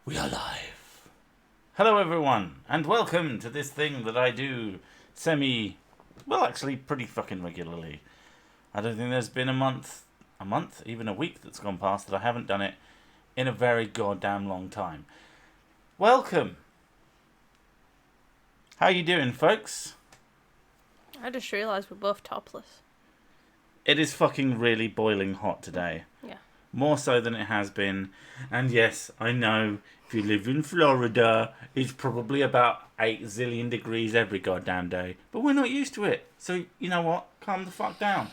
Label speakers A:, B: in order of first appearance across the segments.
A: We are live. Hello everyone, and welcome to this thing that I do actually pretty fucking regularly. I don't think there's been a month, even a week that's gone past that I haven't done it in a very goddamn long time. Welcome. How you doing, folks?
B: I just realised we're both topless.
A: It is fucking really boiling hot today.
B: Yeah.
A: More so than it has been. And yes, I know, if you live in Florida, it's probably about 8 zillion degrees every goddamn day. But we're not used to it. So, you know what? Calm the fuck down.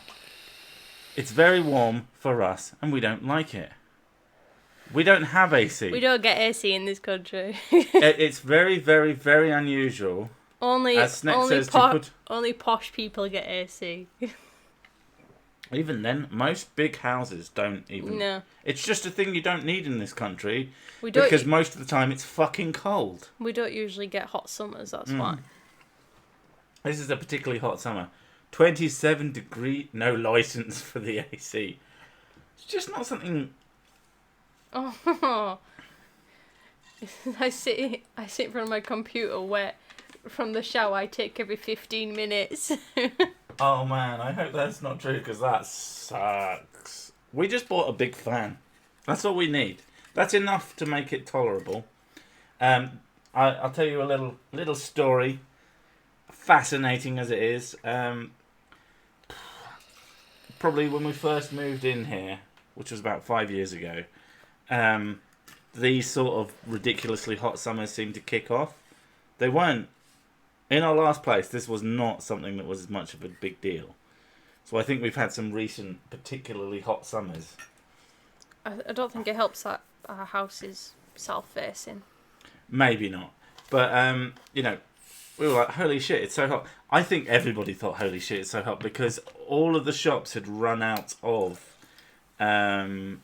A: It's very warm for us, and we don't like it. We don't have AC.
B: We don't get AC in this country.
A: It's very, very, very unusual.
B: only only posh people get AC.
A: Even then, most big houses don't even...
B: No.
A: It's just a thing you don't need in this country.
B: We don't
A: because most of the time it's fucking cold.
B: We don't usually get hot summers, that's why.
A: This is a particularly hot summer. 27 degree, no license for the AC. It's just not something...
B: Oh. I sit in front of my computer wet from the shower I take every 15 minutes.
A: Oh man, I hope that's not true because that sucks. We just bought a big fan. That's all we need. That's enough to make it tolerable. I'll tell you a little story, fascinating as it is. Probably when we first moved in here, which was about 5 years ago, these sort of ridiculously hot summers seemed to kick off. They weren't. In our last place, this was not something that was as much of a big deal. So I think we've had some recent, particularly hot summers.
B: I don't think it helps that our house is south-facing.
A: Maybe not. But, we were like, holy shit, it's so hot. I think everybody thought, holy shit, it's so hot, because all of the shops had run out of not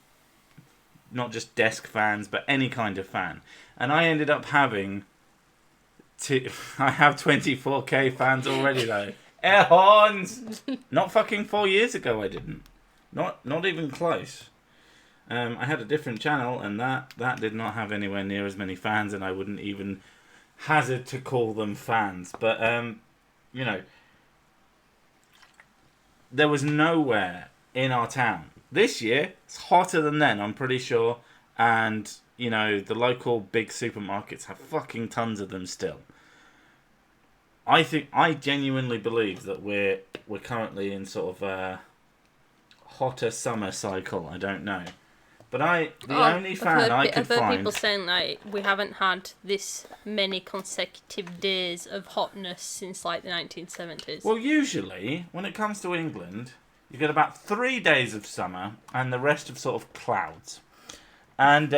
A: just desk fans, but any kind of fan. And I ended up having... I have 24k fans already though. Air horns! Not fucking 4 years ago I didn't. Not even close. I had a different channel and that did not have anywhere near as many fans, and I wouldn't even hazard to call them fans. But, there was nowhere in our town. This year, it's hotter than then, I'm pretty sure. And... the local big supermarkets have fucking tons of them still. I genuinely believe that we're currently in sort of a hotter summer cycle. I don't know. But only fan I could find... I've heard
B: people saying that we haven't had this many consecutive days of hotness since like the 1970s.
A: Well, usually, when it comes to England, you get about 3 days of summer and the rest of sort of clouds. And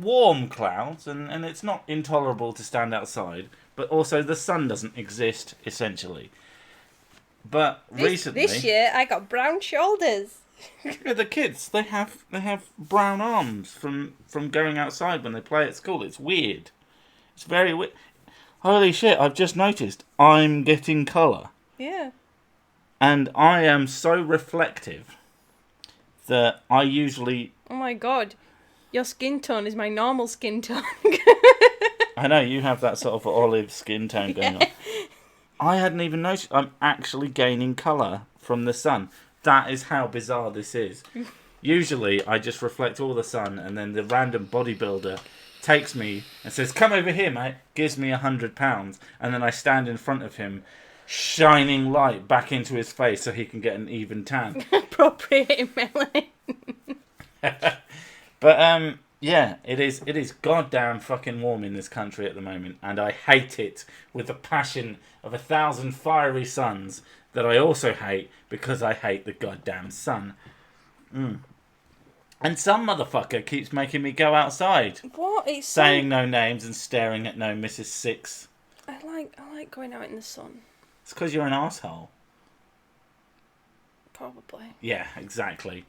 A: warm clouds, and it's not intolerable to stand outside, but also the sun doesn't exist, essentially. But recently...
B: This year, I got brown shoulders.
A: Yeah, the kids, they have brown arms from going outside when they play at school. It's weird. It's very weird. Holy shit, I've just noticed I'm getting colour.
B: Yeah.
A: And I am so reflective that I usually...
B: Oh my god. Your skin tone is my normal skin tone.
A: I know, you have that sort of olive skin tone going on. I hadn't even noticed. I'm actually gaining colour from the sun. That is how bizarre this is. Usually, I just reflect all the sun, and then the random bodybuilder takes me and says, come over here, mate, gives me £100, and then I stand in front of him, shining light back into his face so he can get an even tan.
B: Appropriating melanin.
A: But, yeah, it is goddamn fucking warm in this country at the moment, and I hate it with the passion of 1,000 fiery suns that I also hate because I hate the goddamn sun. And some motherfucker keeps making me go outside.
B: What? It's
A: saying no names and staring at no Mrs. Six.
B: I like going out in the sun.
A: It's because you're an asshole.
B: Probably.
A: Yeah, exactly.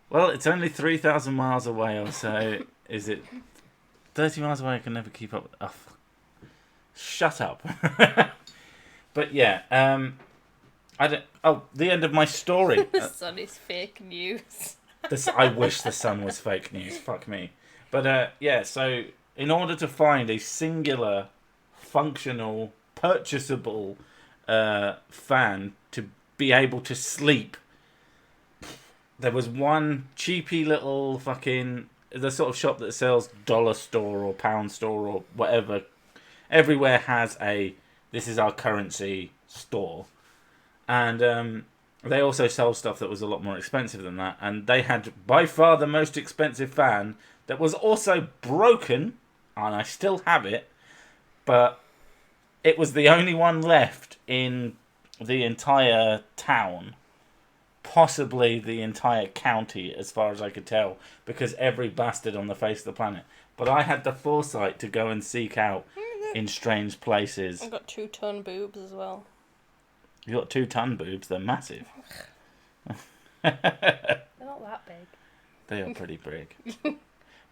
A: Well, it's only 3,000 miles away or so. Is it 30 miles away? I can never keep up. Oh, shut up. But yeah, I don't. Oh, the end of my story.
B: The sun is fake news.
A: I wish the sun was fake news. Fuck me. But yeah, so in order to find a singular, functional, purchasable fan to be able to sleep, there was one cheapy little fucking the sort of shop that sells dollar store or pound store or whatever. Everywhere has a this is our currency store, and they also sell stuff that was a lot more expensive than that. And they had by far the most expensive fan that was also broken, and I still have it, but it was the only one left in the entire town. Possibly the entire county, as far as I could tell, because every bastard on the face of the planet. But I had the foresight to go and seek out in strange places.
B: I've got 2-ton boobs as well.
A: You got 2-ton boobs, they're massive.
B: They're not that big.
A: They are pretty big.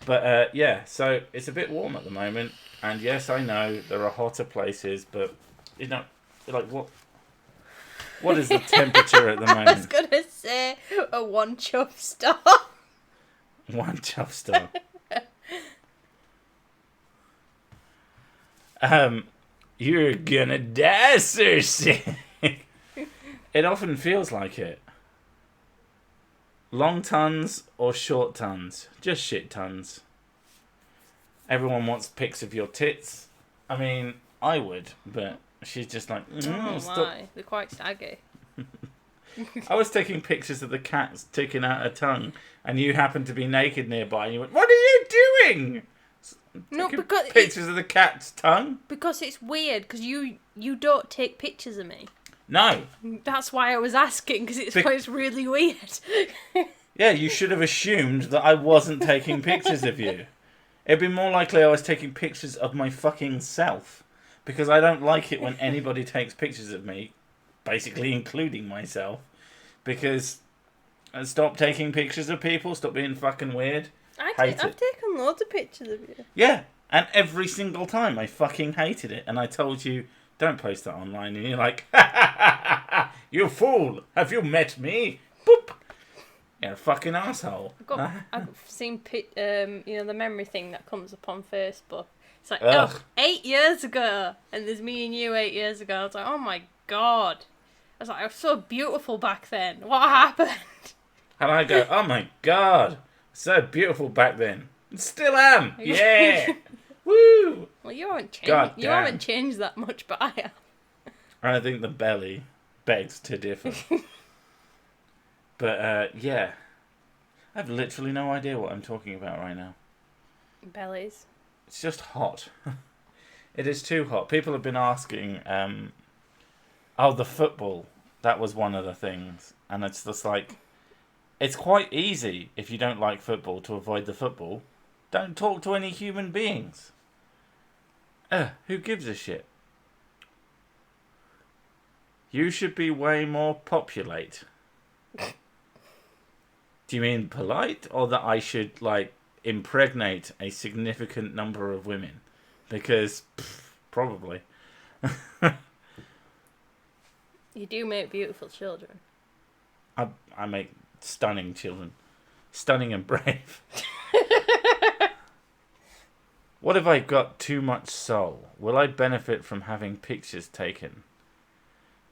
A: But yeah, so it's a bit warm at the moment, and yes, I know there are hotter places, but you know, like what is the temperature at the moment?
B: I was gonna say a 1 chuff star.
A: 1 chuff star. You're gonna die, Cersei. It often feels like it. Long tons or short tons? Just shit tons. Everyone wants pics of your tits. I mean, I would, but she's just like, stop.
B: Why? They're quite saggy.
A: I was taking pictures of the cat sticking out her tongue, and you happened to be naked nearby, and you went, "What are you doing?"
B: No,
A: Taking
B: because
A: pictures of the cat's tongue.
B: Because it's weird. Because you don't take pictures of me.
A: No.
B: That's why I was asking. Because it's really weird.
A: Yeah, you should have assumed that I wasn't taking pictures of you. It'd be more likely I was taking pictures of my fucking self. Because I don't like it when anybody takes pictures of me, basically including myself. Because stop taking pictures of people, stop being fucking weird.
B: I've taken loads of pictures of you.
A: Yeah, and every single time I fucking hated it. And I told you, don't post that online. And you're like, ha ha ha ha, you fool, have you met me? Boop. You're a fucking asshole.
B: I've seen the memory thing that comes up on Facebook. It's like,
A: Ugh.
B: 8 years ago, and there's me and you 8 years ago. I was like, oh my god. I was like, I was so beautiful back then. What happened?
A: And I go, oh my god, so beautiful back then. Still am. Yeah. Woo.
B: Well, you haven't changed.
A: God
B: You
A: damn.
B: haven't changed that much, but I have.
A: I think the belly begs to differ. But yeah, I have literally no idea what I'm talking about right now.
B: Bellies.
A: It's just hot. It is too hot. People have been asking, the football. That was one of the things. And it's just like, it's quite easy if you don't like football to avoid the football. Don't talk to any human beings. Who gives a shit? You should be way more populate. Do you mean polite, or that I should, like, impregnate a significant number of women? Because, probably.
B: You do make beautiful children.
A: I make stunning children. Stunning and brave. What if I got too much soul? Will I benefit from having pictures taken?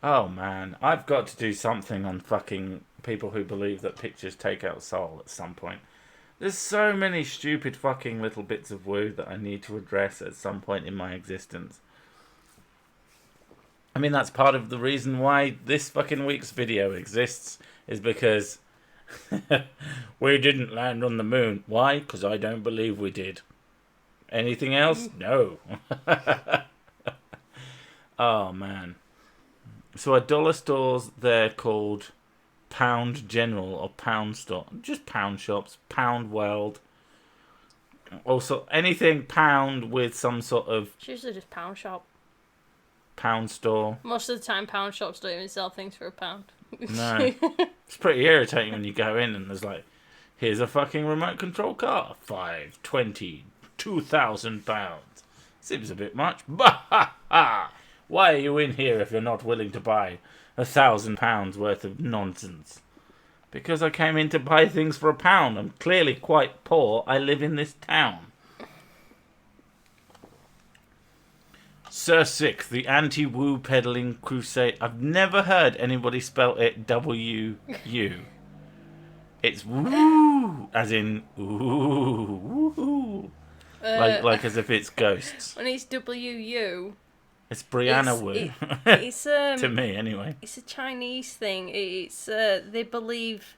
A: Oh man, I've got to do something on fucking people who believe that pictures take out soul at some point. There's so many stupid fucking little bits of woo that I need to address at some point in my existence. I mean, that's part of the reason why this fucking week's video exists, is because we didn't land on the moon. Why? Because I don't believe we did. Anything else? No. Oh, man. So at dollar stores, they're called Pound General or Pound Store. Just pound shops. Pound World. Also, anything pound with some sort of...
B: It's usually just pound shop.
A: Pound store.
B: Most of the time, pound shops don't even sell things for £1.
A: No. It's pretty irritating when you go in and there's like, here's a fucking remote control car. 5, 20, 2,000 pounds. Seems a bit much. Bah ha ha! Why are you in here if you're not willing to buy £1,000 worth of nonsense? Because I came in to buy things for £1. I'm clearly quite poor. I live in this town. Sir Sick, the anti-woo peddling crusade. I've never heard anybody spell it W-U. It's woo, as in ooh, woo. Like as if it's ghosts.
B: When it's W-U.
A: It's Brianna Woo.
B: It's
A: to me, anyway.
B: It's a Chinese thing. It's they believe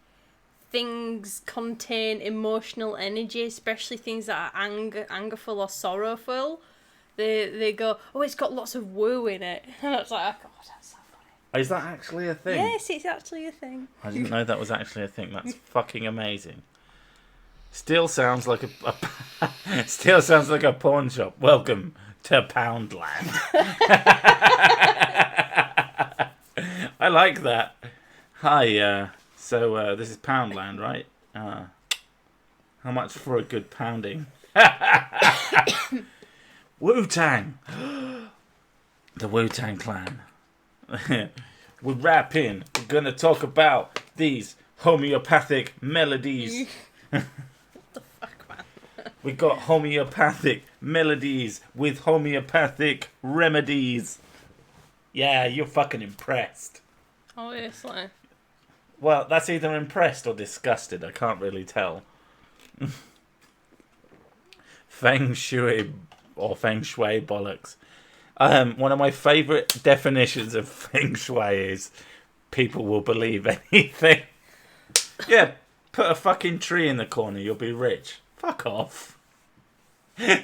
B: things contain emotional energy, especially things that are angerful or sorrowful. They go, oh, it's got lots of woo in it. And I was like, oh god, that's so funny.
A: Is that actually a thing?
B: Yes, it's actually a thing.
A: I didn't know that was actually a thing. That's fucking amazing. Still sounds like still sounds like a pawn shop. Welcome to Poundland. I like that. Hi, so this is Poundland, right? How much for a good pounding? Wu-Tang. The Wu-Tang Clan. We're rapping. We're gonna talk about these homeopathic melodies.
B: What the fuck, man?
A: We got homeopathic melodies with homeopathic remedies. Yeah, you're fucking impressed.
B: Obviously.
A: Well, that's either impressed or disgusted. I can't really tell. Feng Shui or Feng Shui bollocks. One of my favourite definitions of Feng Shui is people will believe anything. Yeah, put a fucking tree in the corner, you'll be rich. Fuck off.
B: I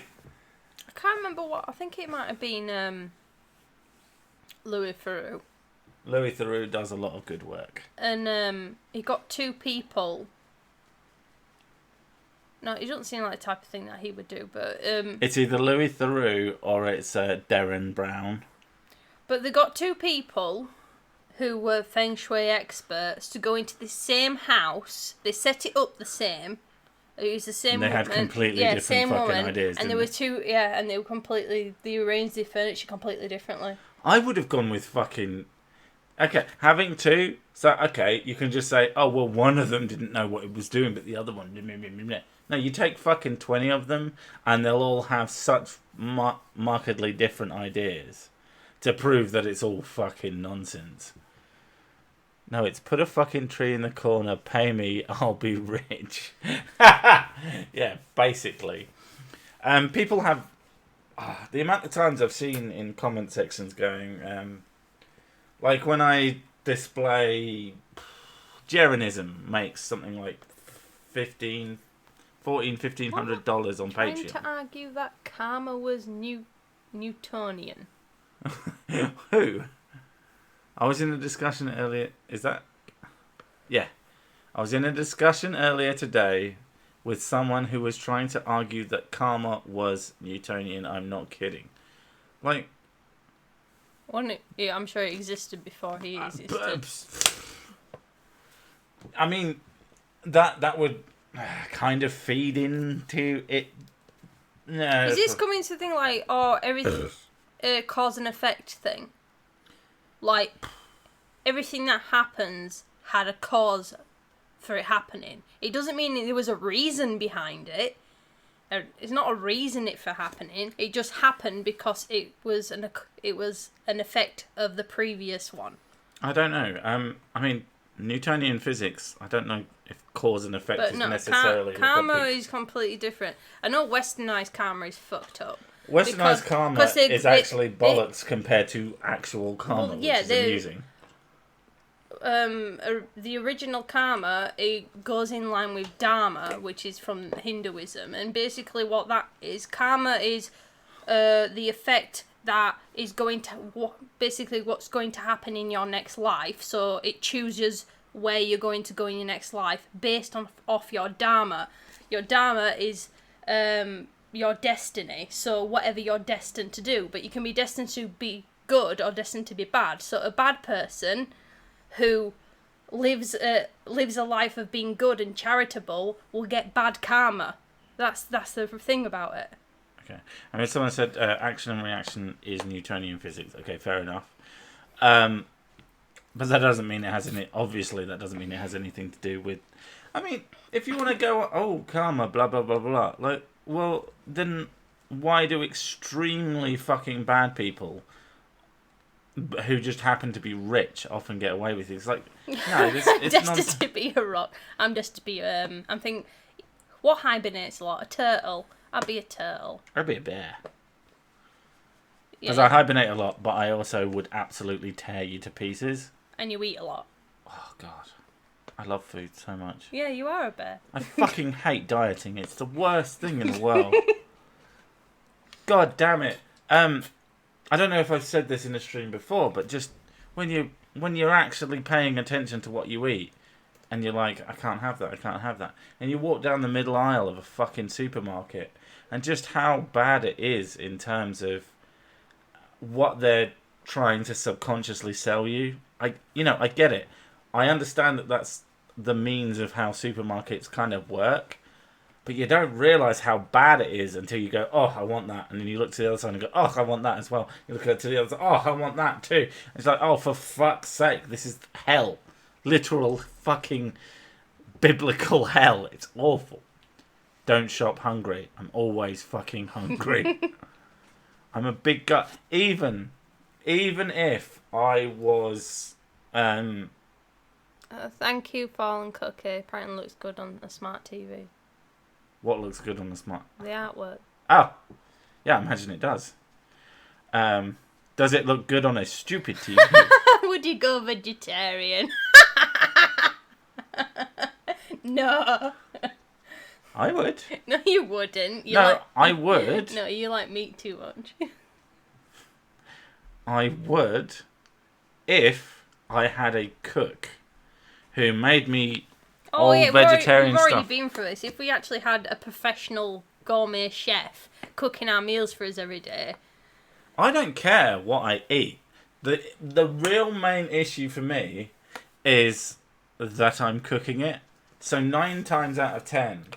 B: can't remember what. I think it might have been Louis Theroux.
A: Louis Theroux does a lot of good work.
B: And he got two people. No, it doesn't seem like the type of thing that he would do, but...
A: It's either Louis Theroux or it's Darren Brown.
B: But they got two people who were Feng Shui experts to go into the same house. They set it up the same. It was the same
A: and they
B: woman.
A: had completely different
B: same
A: fucking
B: woman.
A: ideas,
B: and there were two, and they were completely... They arranged the furniture completely differently.
A: I would have gone with fucking... Okay, having two... So, okay, you can just say, oh, well, one of them didn't know what it was doing, but the other one... No, you take fucking 20 of them, and they'll all have such markedly different ideas to prove that it's all fucking nonsense. No, it's put a fucking tree in the corner, pay me, I'll be rich. Yeah, basically. People have... the amount of times I've seen in comment sections going... like when I display... Jeranism makes something like $1,500 on Patreon.
B: Trying to argue that karma was Newtonian.
A: Who? I was in a discussion earlier. Is that? Yeah. I was in a discussion earlier today with someone who was trying to argue that karma was Newtonian. I'm not kidding. Like...
B: Yeah, I'm sure it existed before he existed.
A: I mean, that would kind of feed into it. No.
B: Is this coming to the thing like, everything cause and effect thing? Like, everything that happens had a cause for it happening. It doesn't mean that there was a reason behind it. It's not a reason it for happening. It just happened because it was an effect of the previous one.
A: I don't know. I mean, Newtonian physics, I don't know if cause and effect is necessarily...
B: Karma is completely different. I know westernized karma is fucked up.
A: Westernized karma is actually bollocks compared to actual karma, which is amusing.
B: The original karma, it goes in line with dharma, which is from Hinduism, and basically what that is, karma is the effect that is going to basically what's going to happen in your next life. So it chooses where you're going to go in your next life based off your dharma. Your dharma is your destiny. So whatever you're destined to do, but you can be destined to be good or destined to be bad. So a bad person who lives a life of being good and charitable will get bad karma. That's the thing about it.
A: Okay. I mean, someone said action and reaction is Newtonian physics. Okay, fair enough. But that doesn't mean it has any. Obviously, that doesn't mean it has anything to do with. I mean, if you want to go, oh, karma, blah blah blah blah, like, well, then why do extremely fucking bad people who just happen to be rich often get away with it? It's like, no, it's
B: destined to be a rock. I'm destined to be I'm thinking, what hibernates a lot? A turtle. I'd be a turtle.
A: I'd be a bear. Because
B: Yeah.
A: I hibernate a lot, but I also would absolutely tear you to pieces.
B: And you eat a lot.
A: Oh god, I love food so much.
B: Yeah, you are a bear.
A: I fucking hate dieting. It's the worst thing in the world. God damn it. I don't know if I've said this in the stream before, but just when you're actually paying attention to what you eat, and you're like, I can't have that, and you walk down the middle aisle of a fucking supermarket, and just how bad it is in terms of what they're trying to subconsciously sell you. I get it. I understand that that's the means of how supermarkets kind of work, but you don't realise how bad it is until you go, oh, I want that. And then you look to the other side and go, oh, I want that as well. You look to the other side, oh, I want that too. It's like, oh, for fuck's sake, this is hell. Literal fucking biblical hell. It's awful. Don't shop hungry. I'm always fucking hungry. I'm a big guy. Even if I was...
B: Thank you, Fallen Cookie. Apparently looks good on a smart TV.
A: What looks good on the smart?
B: The artwork.
A: Oh, yeah, I imagine it does. Does it look good on a stupid TV?
B: Would you go vegetarian? No.
A: I would.
B: No, you wouldn't.
A: I would.
B: No, you like meat too much.
A: I would if I had a cook who made me vegetarian
B: we've already
A: stuff.
B: been through this. If we actually had a professional gourmet chef cooking our meals for us every day.
A: I don't care what I eat. The real main issue for me is that I'm cooking it. So 9 times out of 10,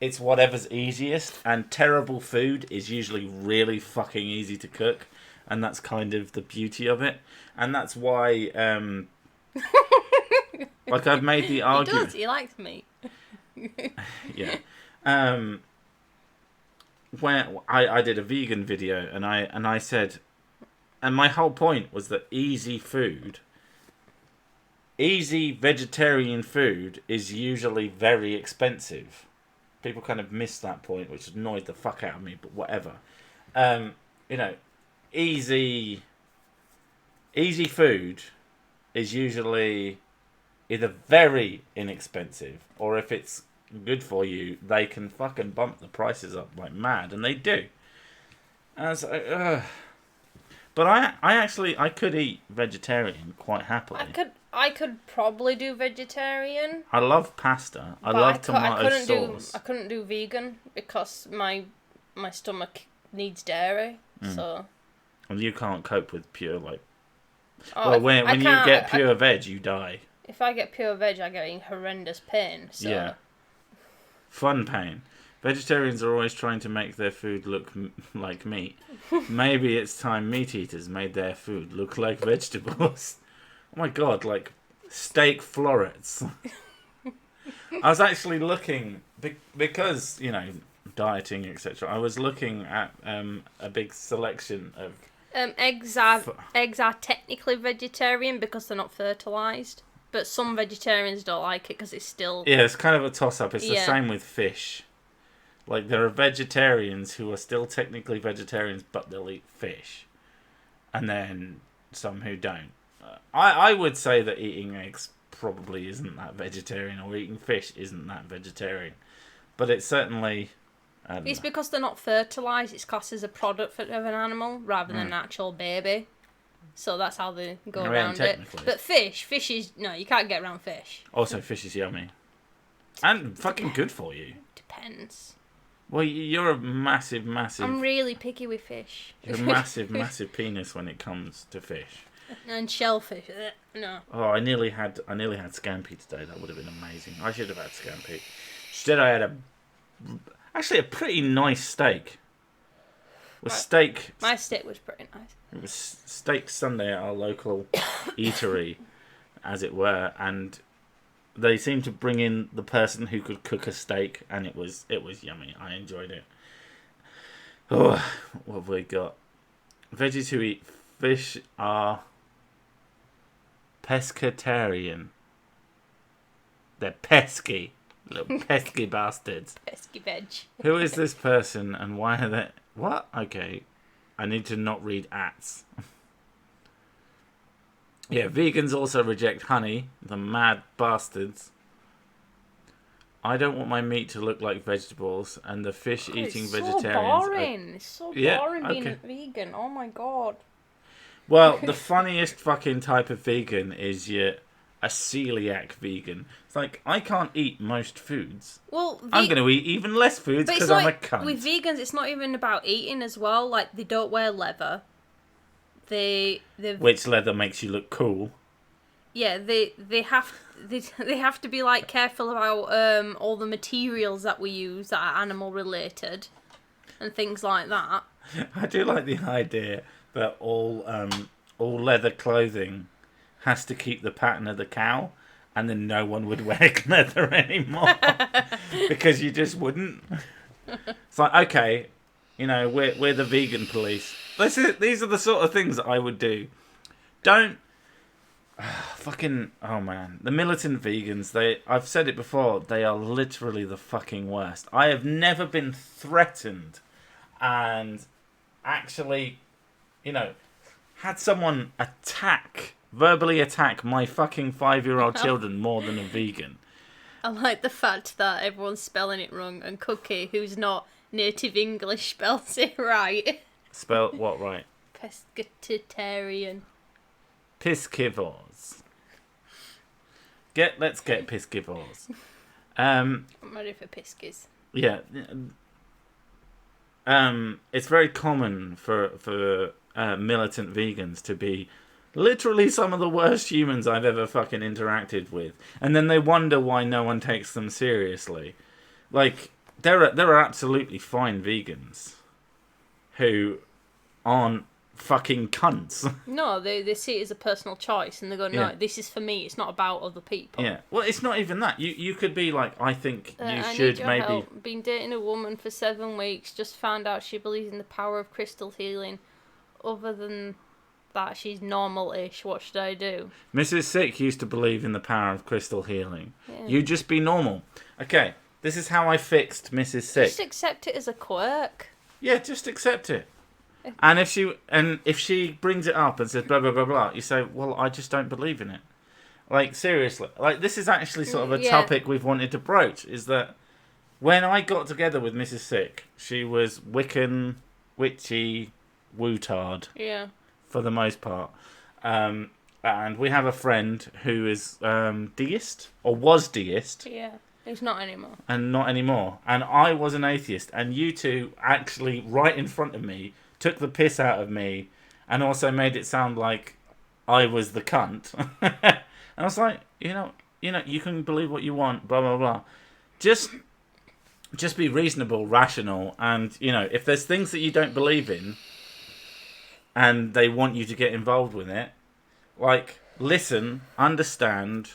A: it's whatever's easiest, and terrible food is usually really fucking easy to cook, and that's kind of the beauty of it. And that's why, like, I've made the argument.
B: He likes meat.
A: Yeah. When I did a vegan video, and I said, and my whole point was that easy vegetarian food is usually very expensive. People kind of miss that point, which annoyed the fuck out of me, but whatever. Easy food is usually either very inexpensive, or if it's good for you, they can fucking bump the prices up like mad, and they do. And I was like, but I could eat vegetarian quite happily.
B: I could probably do vegetarian.
A: I love pasta. I love tomato sauce.
B: I couldn't do vegan because my stomach needs dairy. So.
A: And you can't cope with pure when you
B: can't-
A: get pure veg, you die.
B: If I get pure veg, I get in horrendous pain. So.
A: Yeah. Fun pain. Vegetarians are always trying to make their food look like meat. Maybe it's time meat eaters made their food look like vegetables. Oh my god, like steak florets. I was actually looking, because, dieting, etc. I was looking at a big selection of...
B: Eggs are technically vegetarian because they're not fertilised. But some vegetarians don't like it because it's still...
A: Yeah, it's kind of a toss-up. It's the
B: Yeah.
A: same with fish. Like, there are vegetarians who are still technically vegetarians, but they'll eat fish. And then some who don't. I would say that eating eggs probably isn't that vegetarian, or eating fish isn't that vegetarian. But it's certainly...
B: It's because they're not fertilised. It's classed as a product of an animal rather than an actual baby. So that's how they go around it. But fish is... No, you can't get around fish.
A: Also, fish is yummy. And fucking good for you.
B: Depends.
A: Well, you're a massive...
B: I'm really picky with fish.
A: You're a massive penis when it comes to fish.
B: And shellfish. No.
A: Oh, I nearly had scampi today. That would have been amazing. I should have had scampi. Instead, I had actually a pretty nice steak.
B: My steak was pretty nice.
A: It was steak Sunday at our local eatery, as it were, and they seemed to bring in the person who could cook a steak, and it was yummy. I enjoyed it. Oh, what have we got? Veggies who eat fish are pescatarian. They're pesky. Little pesky bastards.
B: Pesky veg.
A: Who is this person and why are they... What? Okay. I need to not read ats. Yeah, vegans also reject honey. The mad bastards. I don't want my meat to look like vegetables, and the fish-eating vegetarians...
B: It's so boring being a vegan. Oh my god.
A: Well, the funniest fucking type of vegan is a celiac vegan. It's like, I can't eat most foods.
B: Well,
A: I'm going to eat even less foods because I'm a cunt.
B: With vegans, it's not even about eating as well. Like, they don't wear leather.
A: Which leather makes you look cool.
B: Yeah, they have to be like careful about all the materials that we use that are animal related and things like that.
A: I do like the idea that all leather clothing has to keep the pattern of the cow, and then no one would wear leather anymore because you just wouldn't. It's like, okay, we're the vegan police. These are the sort of things that I would do. Don't oh man, the militant vegans. I've said it before. They are literally the fucking worst. I have never been threatened, and actually, had someone verbally attack my fucking 5-year-old children more than a vegan.
B: I like the fact that everyone's spelling it wrong, and Cookie, who's not native English, spells it right.
A: Spell what right?
B: Pescatarian.
A: Piscivores. Let's get piscivores.
B: I'm ready for piskies.
A: Yeah. It's very common for militant vegans to be literally some of the worst humans I've ever fucking interacted with, and then they wonder why no one takes them seriously. Like, there are absolutely fine vegans who aren't fucking cunts.
B: No, they see it as a personal choice, and they go, no, this is for me. It's not about other people.
A: Yeah. Well, it's not even that. You could be like, I think you
B: I
A: should
B: need your
A: maybe.
B: Help. Been dating a woman for 7 weeks. Just found out she believes in the power of crystal healing. Other than that, she's normal-ish. What should I do?
A: Mrs. Sick used to believe in the power of crystal healing.
B: Yeah.
A: You just be normal. Okay, this is how I fixed Mrs. Sick.
B: Just accept it as a quirk.
A: Yeah, just accept it. And if she brings it up and says blah blah blah blah, you say, well, I just don't believe in it. Like, seriously, like, this is actually sort of a topic we've wanted to broach. Is that when I got together with Mrs. Sick, she was Wiccan, witchy, wootard.
B: Yeah.
A: For the most part. And we have a friend who is deist, or was deist.
B: Yeah, he's not anymore.
A: And not anymore. And I was an atheist. And you two actually, right in front of me, took the piss out of me and also made it sound like I was the cunt. And I was like, you can believe what you want, blah, blah, blah. Just be reasonable, rational, and, if there's things that you don't believe in, and they want you to get involved with it, like, listen, understand,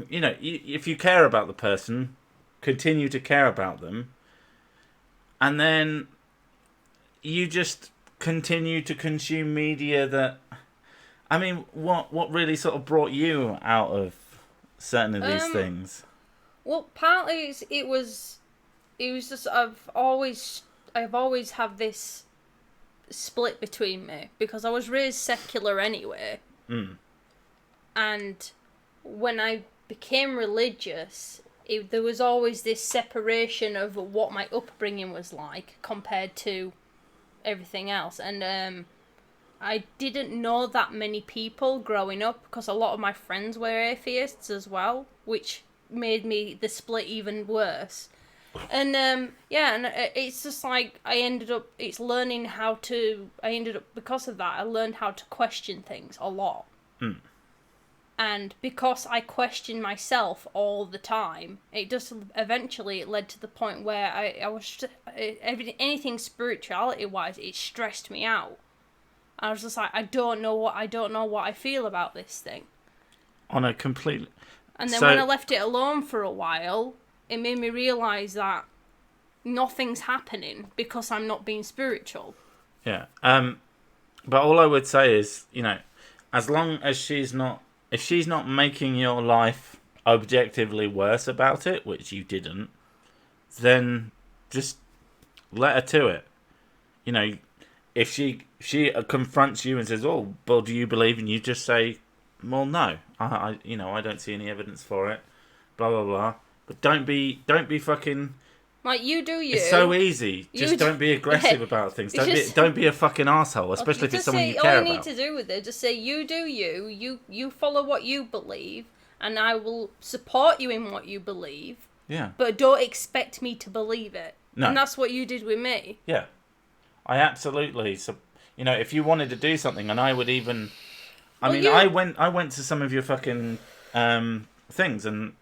A: if you care about the person, continue to care about them, and then you just continue to consume media that... I mean, what really sort of brought you out of certain of these things?
B: Well, partly it was just I've always had this split between me because I was raised secular anyway. And when I became religious, there was always this separation of what my upbringing was like compared to everything else. And I didn't know that many people growing up because a lot of my friends were atheists as well, which made the split even worse. And it's just like because of that, I learned how to question things a lot. And because I questioned myself all the time, it led to the point where I was anything spirituality wise, it stressed me out. I was just like, I don't know what I feel about this thing.
A: on a complete...
B: And then when I left it alone for a while, it made me realise that nothing's happening because I'm not being spiritual.
A: Yeah. But all I would say is, as long as if she's not making your life objectively worse about it, which you didn't, then just let her to it. If she confronts you and says, "Oh, well, do you believe?" and you just say, "Well, no, I don't see any evidence for it." Blah blah blah. But don't be fucking.
B: Like, you do you.
A: It's so easy. Just don't be aggressive about things. Don't be a fucking asshole, especially if it's someone you care about.
B: All you need to do with it, just say, you do you. You follow what you believe, and I will support you in what you believe.
A: Yeah.
B: But don't expect me to believe it.
A: No.
B: And that's what you did with me.
A: Yeah. I absolutely. So, if you wanted to do something, and I would even. I went to some of your fucking things, and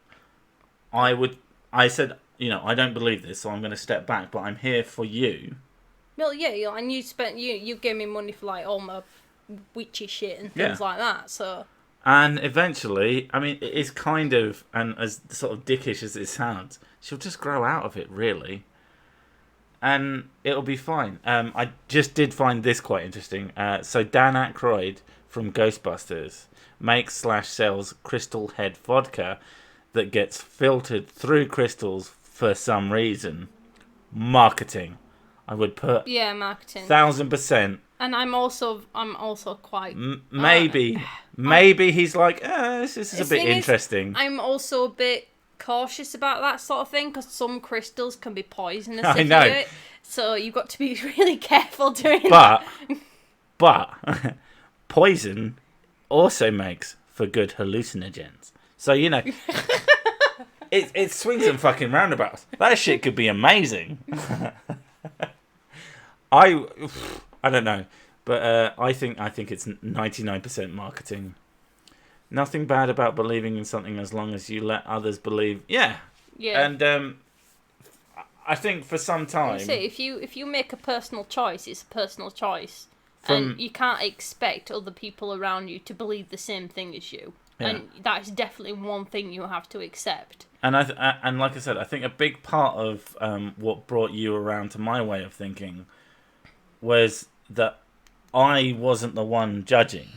A: I said, I don't believe this, so I'm going to step back, but I'm here for you.
B: Well, yeah, and you gave me money for like all my witchy shit and things like that, so.
A: And eventually, it is kind of, and as sort of dickish as it sounds, she'll just grow out of it, really. And it'll be fine. I just did find this quite interesting. So Dan Aykroyd from Ghostbusters makes/sells Crystal Head vodka that gets filtered through crystals for some reason. Marketing. I would put
B: marketing
A: 1,000%.
B: And I'm also quite
A: maybe he's like, this is a bit interesting.
B: I'm also a bit cautious about that sort of thing because some crystals can be poisonous.
A: I know.
B: You do it, so you've got to be really careful doing
A: that. But poison also makes for good hallucinogens. So it swings and fucking roundabouts. That shit could be amazing. I don't know, but I think it's 99% marketing. Nothing bad about believing in something as long as you let others believe. Yeah. And I think for some time.
B: See, if you make a personal choice, it's a personal choice, and you can't expect other people around you to believe the same thing as you. Yeah. And that's definitely one thing you have to accept.
A: And and like I said, I think a big part of what brought you around to my way of thinking was that I wasn't the one judging.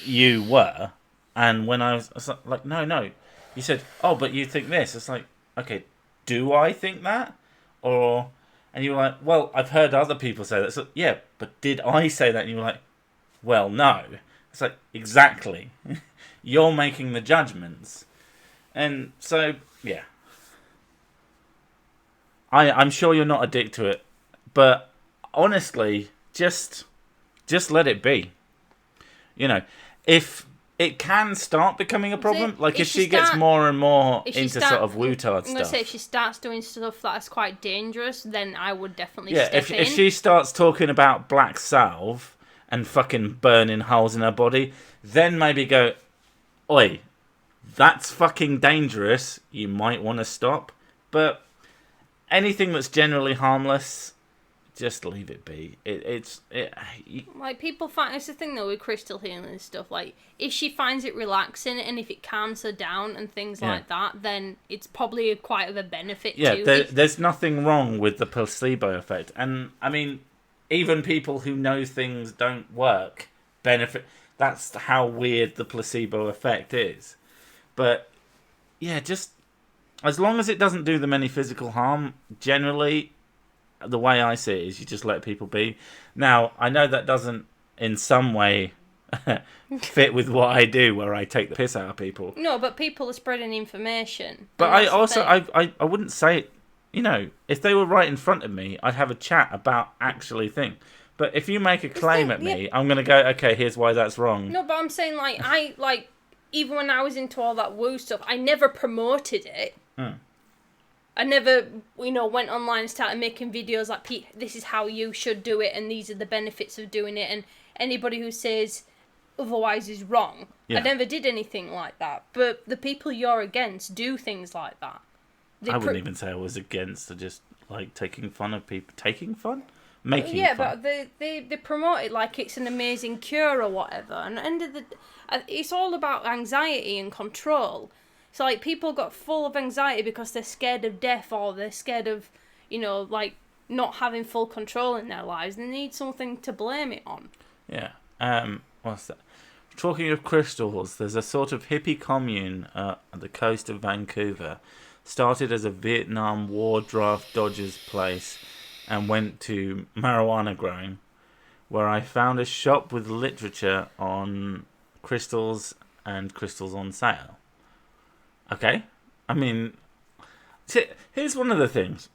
A: You were. And when I was like, no. You said, oh, but you think this. It's like, okay, do I think that? And you were like, well, I've heard other people say that. So, yeah, but did I say that? And you were like, well, no. It's like, exactly. You're making the judgments. And so, yeah. I'm sure you're not addicted to it. But honestly, just let it be. If it can start becoming a problem, if she gets more and more into sort of woo-tard stuff.
B: I'm going to say if she starts doing stuff that's quite dangerous, then I would definitely step in.
A: If she starts talking about black salve and fucking burning holes in her body, then maybe go, oi, that's fucking dangerous. You might want to stop. But anything that's generally harmless, just leave it be.
B: Like, people find, it's the thing though with crystal healing and stuff, like, if she finds it relaxing and if it calms her down and things like that, then it's probably quite of a benefit to her.
A: There's nothing wrong with the placebo effect. And even people who know things don't work benefit. That's how weird the placebo effect is. But just as long as it doesn't do them any physical harm, generally the way I see it is you just let people be. Now, I know that doesn't in some way fit with what I do, where I take the piss out of people.
B: No, but people are spreading information.
A: But I wouldn't say, if they were right in front of me, I'd have a chat about actually thing. But if you make a claim at me, I'm going to go, okay, here's why that's wrong.
B: No, but I'm saying, even when I was into all that woo stuff, I never promoted it. I never, went online and started making videos like, this is how you should do it, and these are the benefits of doing it, and anybody who says otherwise is wrong. Yeah. I never did anything like that. But the people you're against do things like that.
A: I wouldn't even say I was against, just, taking fun of people. Taking fun? making
B: Yeah,
A: fun.
B: but they promote it like it's an amazing cure or whatever. And at the end of the, it's all about anxiety and control. So like people got full of anxiety because they're scared of death or they're scared of, like not having full control in their lives. They need something to blame it on.
A: Yeah. What's that? Talking of crystals, there's a sort of hippie commune at the coast of Vancouver. Started as a Vietnam War draft dodgers place and went to marijuana growing, where I found a shop with literature on crystals and crystals on sale. Okay? I mean, here's one of the things.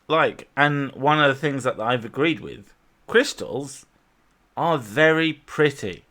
A: And one of the things that I've agreed with, crystals are very pretty.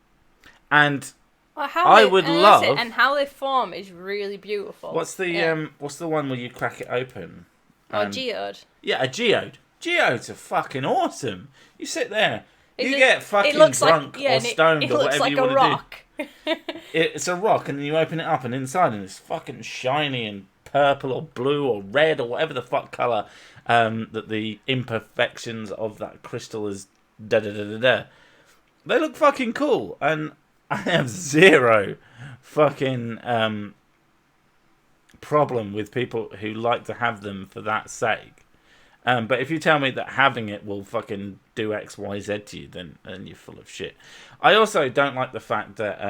A: And I would love...
B: And how they form is really beautiful.
A: What's the one where you crack it open?
B: Geode.
A: Yeah, a geode. Geodes are fucking awesome. You sit there, you get
B: it looks
A: drunk
B: like,
A: or stoned
B: it
A: or
B: looks
A: whatever
B: like
A: you want
B: a rock.
A: to do. It's a rock, and then you open it up, and inside it's fucking shiny and purple or blue or red or whatever the fuck colour that the imperfections of that crystal is. They look fucking cool, and I have zero fucking problem with people who like to have them for that sake. But if you tell me that having it will fucking do X, Y, Z to you, then you're full of shit. I also don't like the fact that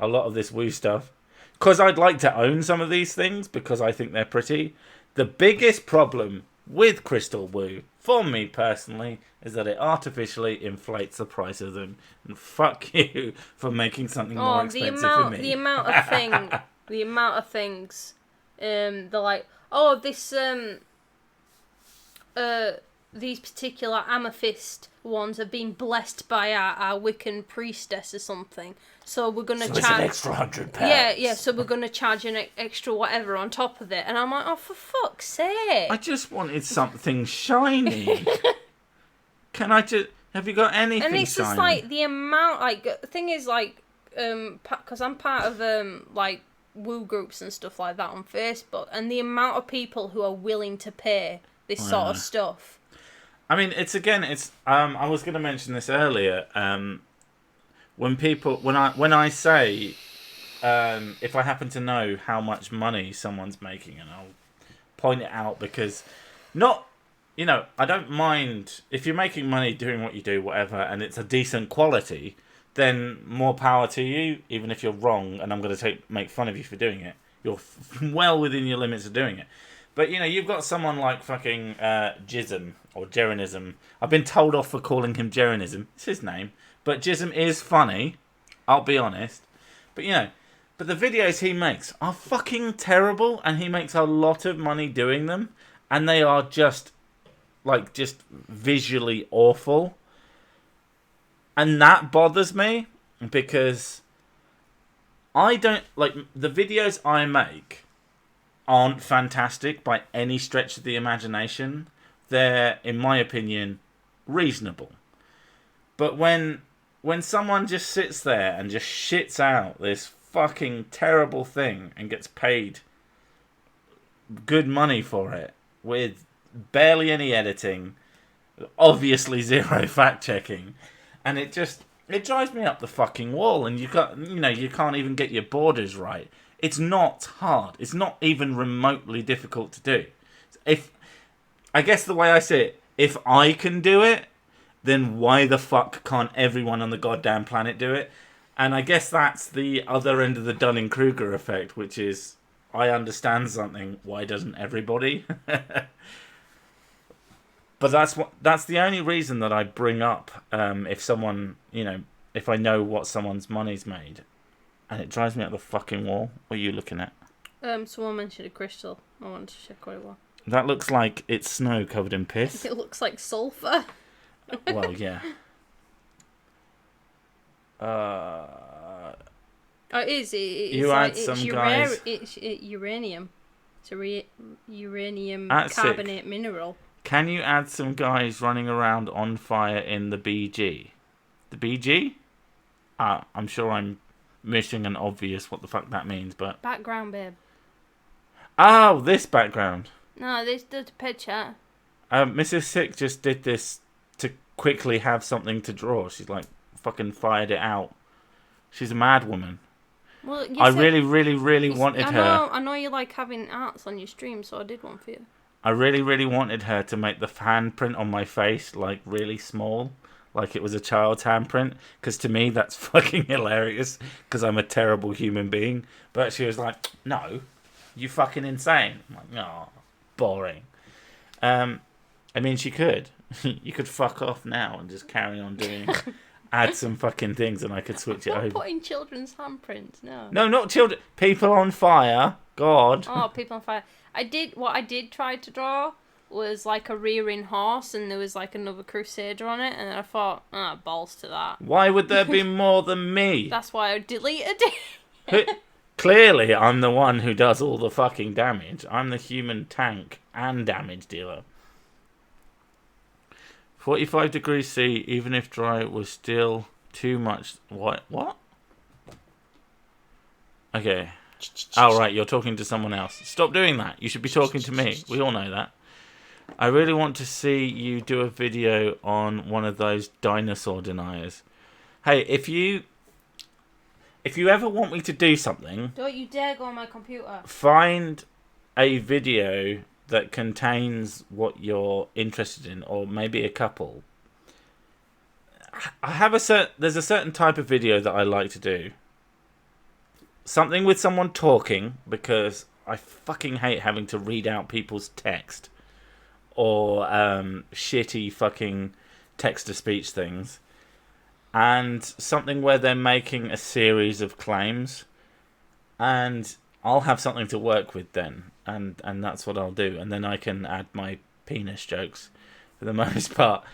A: a lot of this woo stuff, because I'd like to own some of these things because I think they're pretty. The biggest problem with crystal woo, for me personally, is that it artificially inflates the price of them. And fuck you for making something more expensive for me.
B: The amount of things, they're like, this these particular amethyst ones have been blessed by our Wiccan priestess or something. So we're gonna charge
A: it's an extra £100.
B: Yeah. So we're gonna charge an extra whatever on top of it, and I'm like, oh, for fuck's sake!
A: I just wanted something shiny. Can I just? Have you got anything shiny?
B: And it's just like the amount. Like the thing is, like, because I'm part of like woo groups and stuff like that on Facebook, and the amount of people who are willing to pay this sort of stuff.
A: I mean, I was going to mention this earlier. When I say, if I happen to know how much money someone's making, and I'll point it out because I don't mind if you're making money doing what you do, whatever, and it's a decent quality, then more power to you, even if you're wrong, and I'm going to make fun of you for doing it. You're well within your limits of doing it. But, you've got someone like fucking Jism, or Jeranism. I've been told off for calling him Jeranism. It's his name. But Jism is funny, I'll be honest. But, but the videos he makes are fucking terrible, and he makes a lot of money doing them, and they are just visually awful. And that bothers me, because I don't, the videos I make aren't fantastic by any stretch of the imagination. They're, in my opinion, reasonable. But when someone just sits there and just shits out this fucking terrible thing and gets paid good money for it with barely any editing, obviously zero fact checking, and it drives me up the fucking wall, and you can't even get your borders right. It's not hard. It's not even remotely difficult to do. I guess the way I see it, if I can do it, then why the fuck can't everyone on the goddamn planet do it? And I guess that's the other end of the Dunning-Kruger effect, which is, I understand something, why doesn't everybody? But that's the only reason that I bring up if someone, if I know what someone's money's made. And it drives me up the fucking wall. What are you looking at?
B: Someone mentioned a crystal. I wanted to check what it was.
A: That looks like it's snow covered in piss.
B: It looks like sulfur.
A: Well, yeah.
B: It is. It's uranium. It's a uranium carbonate mineral.
A: Can you add some guys running around on fire in the BG? The BG? I'm sure I'm missing an obvious what the fuck that means, but...
B: Background, babe.
A: Oh, this background.
B: No, this is the picture.
A: Mrs. Sick just did this to quickly have something to draw. She's like fucking fired it out. She's a mad woman.
B: Well,
A: I really wanted her.
B: I know you like having arts on your stream, so I did one for you.
A: I really wanted her to make the handprint on my face like really small, like it was a child's handprint. Because to me, that's fucking hilarious. Because I'm a terrible human being. But she was like, "No, you fucking insane." I'm like, "Oh, boring." I mean, she could. You could fuck off now and just carry on doing. Add some fucking things, and I could switch it over.
B: Putting children's handprints, no.
A: No, not children. People on fire. God.
B: Oh, people on fire. What I did try to draw was like a rearing horse, and there was like another crusader on it, and I thought, balls to that.
A: Why would there be more than me?
B: That's why I deleted it.
A: Clearly, I'm the one who does all the fucking damage. I'm the human tank and damage dealer. 45 degrees C, even if dry, was still too much. What? Okay. Oh, right, you're talking to someone else. Stop doing that. You should be talking to me. We all know that. I really want to see you do a video on one of those dinosaur deniers. Hey, if you ever want me to do something...
B: Don't you dare go on my computer.
A: Find a video that contains what you're interested in, or maybe a couple. There's a certain type of video that I like to do. Something with someone talking, because I fucking hate having to read out people's text. Or shitty fucking text-to-speech things. And something where they're making a series of claims. And I'll have something to work with then. And that's what I'll do. And then I can add my penis jokes for the most part.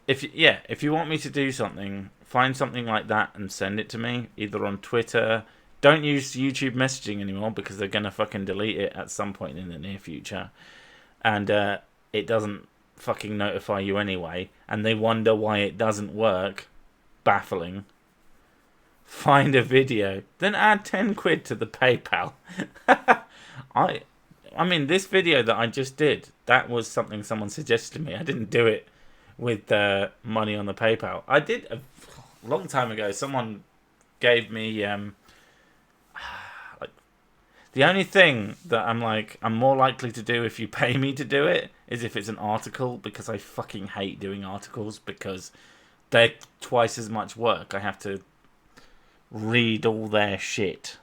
A: If you want me to do something, find something like that and send it to me, either on Twitter. Don't use YouTube messaging anymore because they're gonna fucking delete it at some point in the near future, and it doesn't fucking notify you anyway, and they wonder why it doesn't work. Baffling. Find a video, then add 10 quid to the PayPal. I mean, this video that I just did, that was something someone suggested to me. I didn't do it with money on the PayPal. I did a long time ago. Someone gave me like, the only thing that I'm more likely to do if you pay me to do it is if it's an article, because I fucking hate doing articles because they're twice as much work. I have to read all their shit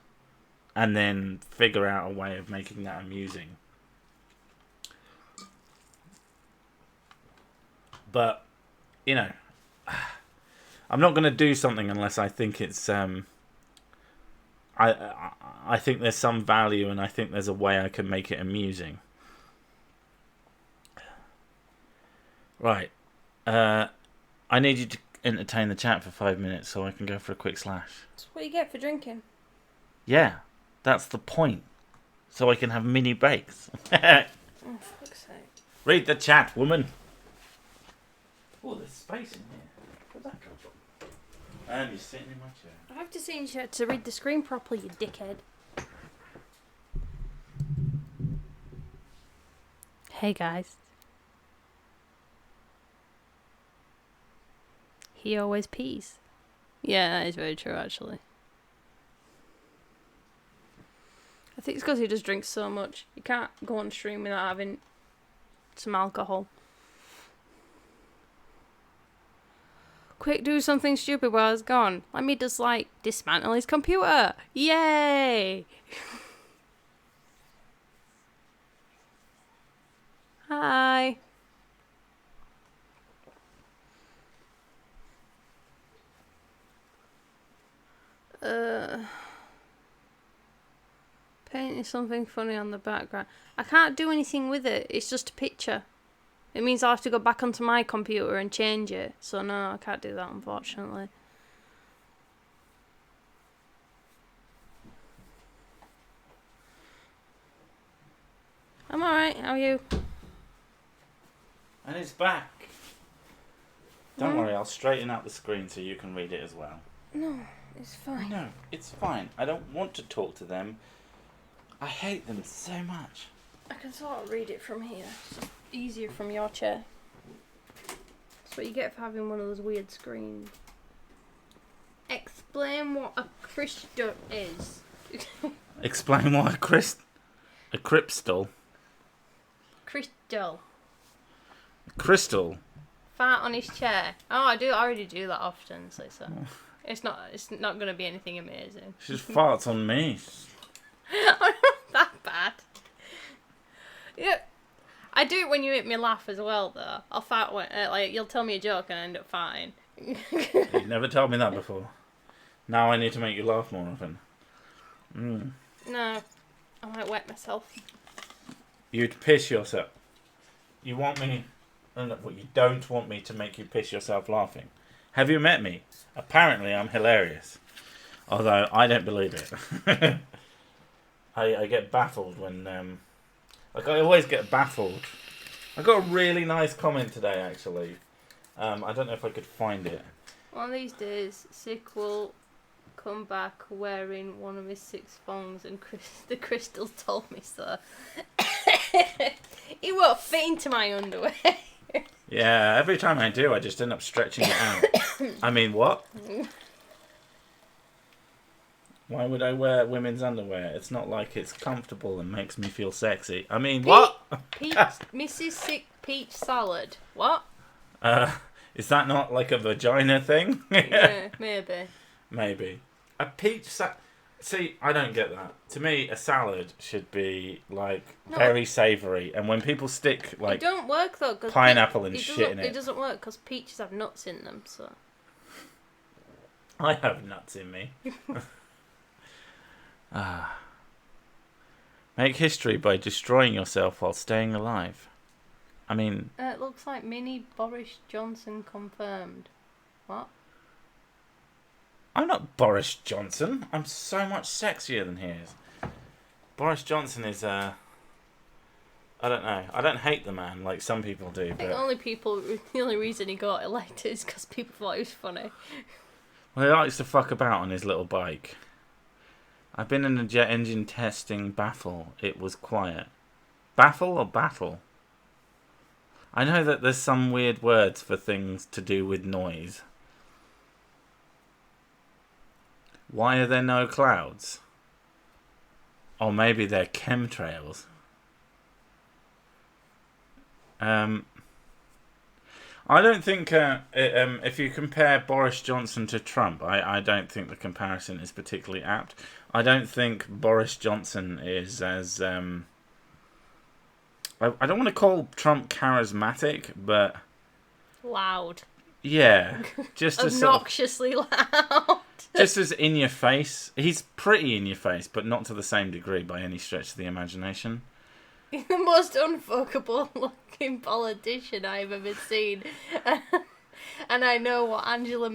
A: and then figure out a way of making that amusing. But, you know, I'm not going to do something unless I think it's... I think there's some value, and I think there's a way I can make it amusing. Right. I need you to entertain the chat for 5 minutes so I can go for a quick slash.
B: That's what you get for drinking.
A: Yeah, that's the point. So I can have mini breaks.
B: Oh, for fuck's sake.
A: Read the chat, woman. Oh, there's space in here. Where'd that come from? And you're sitting in my chair.
B: I have to sit in chair to read the screen properly, you dickhead. Hey guys. He always pees. Yeah, that is very true, actually. I think it's because he just drinks so much. You can't go on stream without having some alcohol. Quick, do something stupid while it's gone. Let me just, dismantle his computer. Yay! Hi. Painting something funny on the background. I can't do anything with it. It's just a picture. It means I'll have to go back onto my computer and change it. So no, I can't do that, unfortunately. I'm alright, how are you?
A: And it's back. Don't worry, I'll straighten out the screen so you can read it as well.
B: No, it's fine.
A: No, it's fine. I don't want to talk to them. I hate them so much.
B: I can sort of read it from here. It's just easier from your chair. That's what you get for having one of those weird screens. Explain what a crystal is.
A: Explain what a crystal.
B: Crystal.
A: Crystal.
B: Fart on his chair. Oh, I already do that often, so it's not going to be anything amazing.
A: She just farts on me.
B: I'm not that bad. Yeah, I do it when you make me laugh as well, though. I'll fart when you'll tell me a joke and I end up farting.
A: You've never told me that before. Now I need to make you laugh more often.
B: No, I might wet myself.
A: You'd piss yourself. You want me... What, you don't want me to make you piss yourself laughing. Have you met me? Apparently I'm hilarious. Although I don't believe it. I get baffled when... I always get baffled. I got a really nice comment today, actually. I don't know if I could find it.
B: One of these days, Sick will come back wearing one of his 6 thongs and the crystal told me so. It won't fit into my underwear.
A: Yeah, every time I do, I just end up stretching it out. I mean, what? Why would I wear women's underwear? It's not like it's comfortable and makes me feel sexy. I mean, what?
B: Mrs. Sick Peach Salad. What?
A: Is that not like a vagina thing?
B: Yeah, maybe.
A: Maybe. A peach salad. See, I don't get that. To me, a salad should be very savoury, and when people stick
B: it don't work though. Cause
A: pineapple and shit in it,
B: it doesn't work because peaches have nuts in them. So
A: I have nuts in me. Make history by destroying yourself while staying alive. I mean,
B: it looks like mini Boris Johnson confirmed. What?
A: I'm not Boris Johnson. I'm so much sexier than he is. Boris Johnson is, I don't know. I don't hate the man like some people do. But
B: The only reason he got elected is because people thought he was funny.
A: Well, he likes to fuck about on his little bike. I've been in a jet engine testing baffle. It was quiet. Baffle or battle? I know that there's some weird words for things to do with noise. Why are there no clouds? Or maybe they're chemtrails. I don't think if you compare Boris Johnson to Trump, I don't think the comparison is particularly apt. I don't think Boris Johnson is as... I don't want to call Trump charismatic, but...
B: Loud.
A: Yeah. Just as
B: obnoxiously loud.
A: Just as in your face. He's pretty in your face, but not to the same degree by any stretch of the imagination.
B: He's the most unfuckable looking politician I've ever seen. And I know that Angela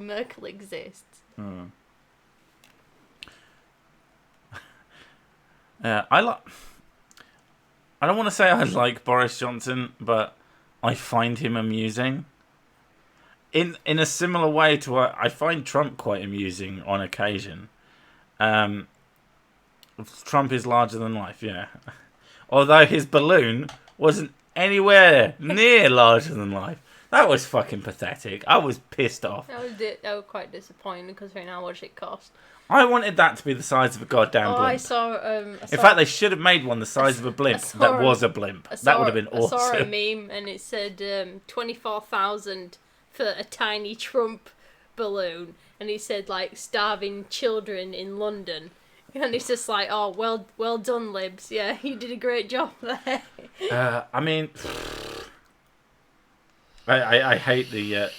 B: Merkel exists.
A: I don't want to say I like Boris Johnson, but I find him amusing. In a similar way to I find Trump quite amusing on occasion. Trump is larger than life, yeah. Although his balloon wasn't anywhere near larger than life. That was fucking pathetic. I was pissed off.
B: That was quite disappointing because right now how much it cost.
A: I wanted that to be the size of a goddamn blimp.
B: I saw
A: in fact, they should have made one the size of a blimp that was a blimp. That would have been awesome.
B: I saw a meme and it said 24,000 for a tiny Trump balloon, and he said starving children in London, and it's just like, oh, well done, libs. Yeah, you did a great job there.
A: I mean, I hate the.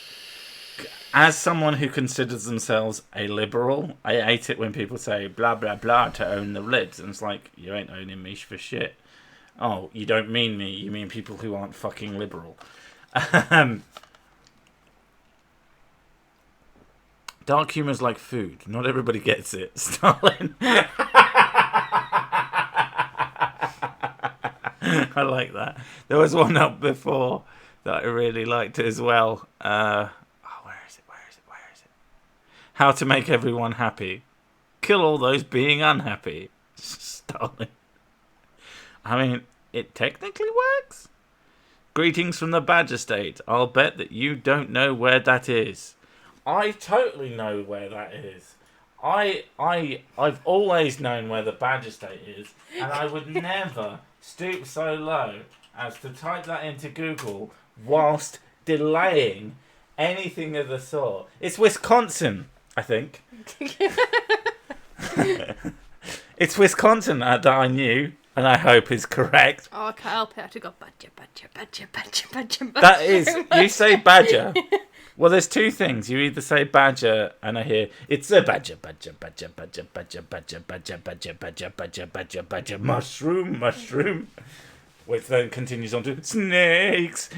A: As someone who considers themselves a liberal, I hate it when people say blah blah blah to own the libs, and it's like, you ain't owning me for shit. Oh, you don't mean me. You mean people who aren't fucking liberal. Dark humor's like food. Not everybody gets it. Stalin. I like that. There was one up before that I really liked as well. Where is it? How to make everyone happy. Kill all those being unhappy. Stalin. I mean, it technically works. Greetings from the Badger State. I'll bet that you don't know where that is. I totally know where that is. I've always known where the Badger State is, and I would never stoop so low as to type that into Google whilst delaying anything of the sort. It's Wisconsin, I think. It's Wisconsin that I knew, and I hope is correct.
B: Oh, I can't help it. I have to go badger.
A: That is, you say badger. Well, there's two things. You either say badger, and I hear it's a badger, mushroom, which then continues on to snakes.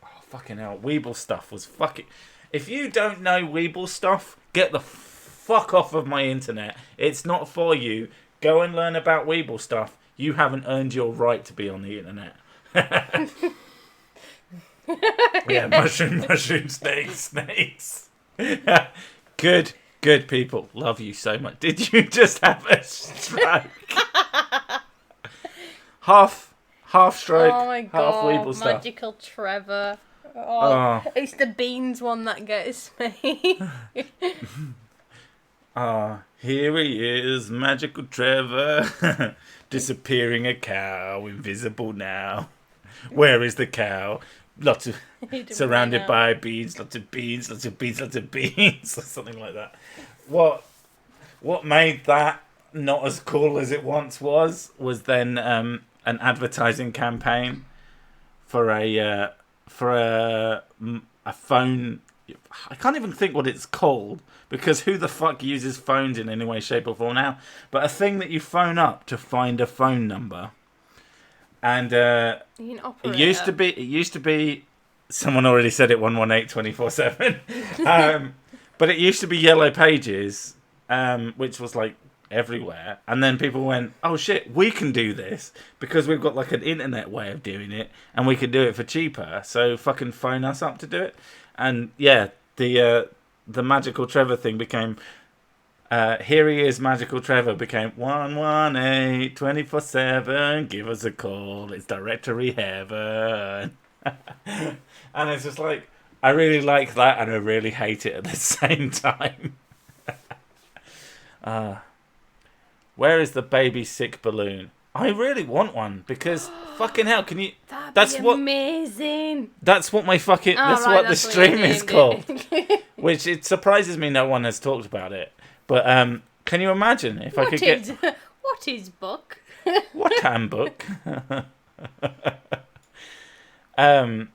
A: Oh, fucking hell. Weeble stuff was fucking... If you don't know Weeble stuff, get the fuck off of my internet. It's not for you. Go and learn about Weeble stuff. You haven't earned your right to be on the internet. Yeah, mushroom, snakes. Good people. Love you so much. Did you just have a stroke? half stroke,
B: oh my
A: half
B: God,
A: Weeble stuff.
B: Magical Trevor. Oh, it's the beans one that gets me.
A: Here he is, Magical Trevor. Disappearing a cow, invisible now. Where is the cow? Lots of surrounded by beans, lots of beans, or something like that. What made that not as cool as it once was then an advertising campaign for a phone. I can't even think what it's called, because who the fuck uses phones in any way, shape or form now? But a thing that you phone up to find a phone number. And it used to be someone already said it 118 24/7. But it used to be Yellow Pages, which was like everywhere. And then people went, "Oh shit, we can do this because we've got like an internet way of doing it, and we can do it for cheaper. So fucking phone us up to do it." And yeah, the Magical Trevor thing became. Here he is, Magical Trevor became 118 24/7. Give us a call. It's directory heaven. And it's just like, I really like that, and I really hate it at the same time. Where is the baby sick balloon? I really want one, because fucking hell, can you?
B: That'd be amazing.
A: That's what my fucking. That's what the stream is called. Which it surprises me no one has talked about it. But can you imagine if I could get...
B: What is book?
A: What can book? Yeah,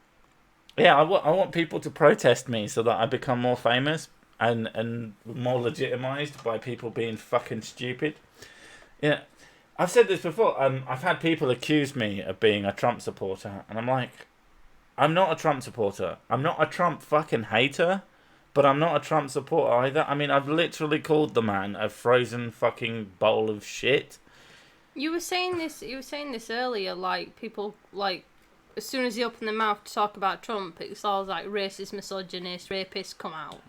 A: I want people to protest me so that I become more famous and more legitimized by people being fucking stupid. Yeah, I've said this before. I've had people accuse me of being a Trump supporter, and I'm like, I'm not a Trump supporter. I'm not a Trump fucking hater. But I'm not a Trump supporter either. I mean, I've literally called the man a frozen fucking bowl of shit.
B: You were saying this earlier, like, people, like, as soon as they open their mouth to talk about Trump, it's all like racist, misogynist, rapists come out.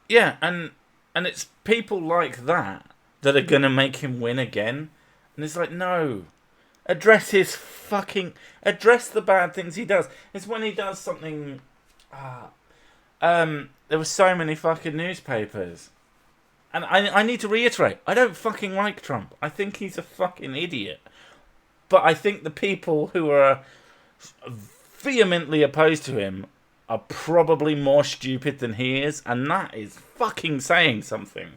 A: Yeah, and it's people like that are going to make him win again. And it's like, no. Address the bad things he does. It's when he does something... there were so many fucking newspapers. And I need to reiterate, I don't fucking like Trump. I think he's a fucking idiot. But I think the people who are vehemently opposed to him are probably more stupid than he is. And that is fucking saying something.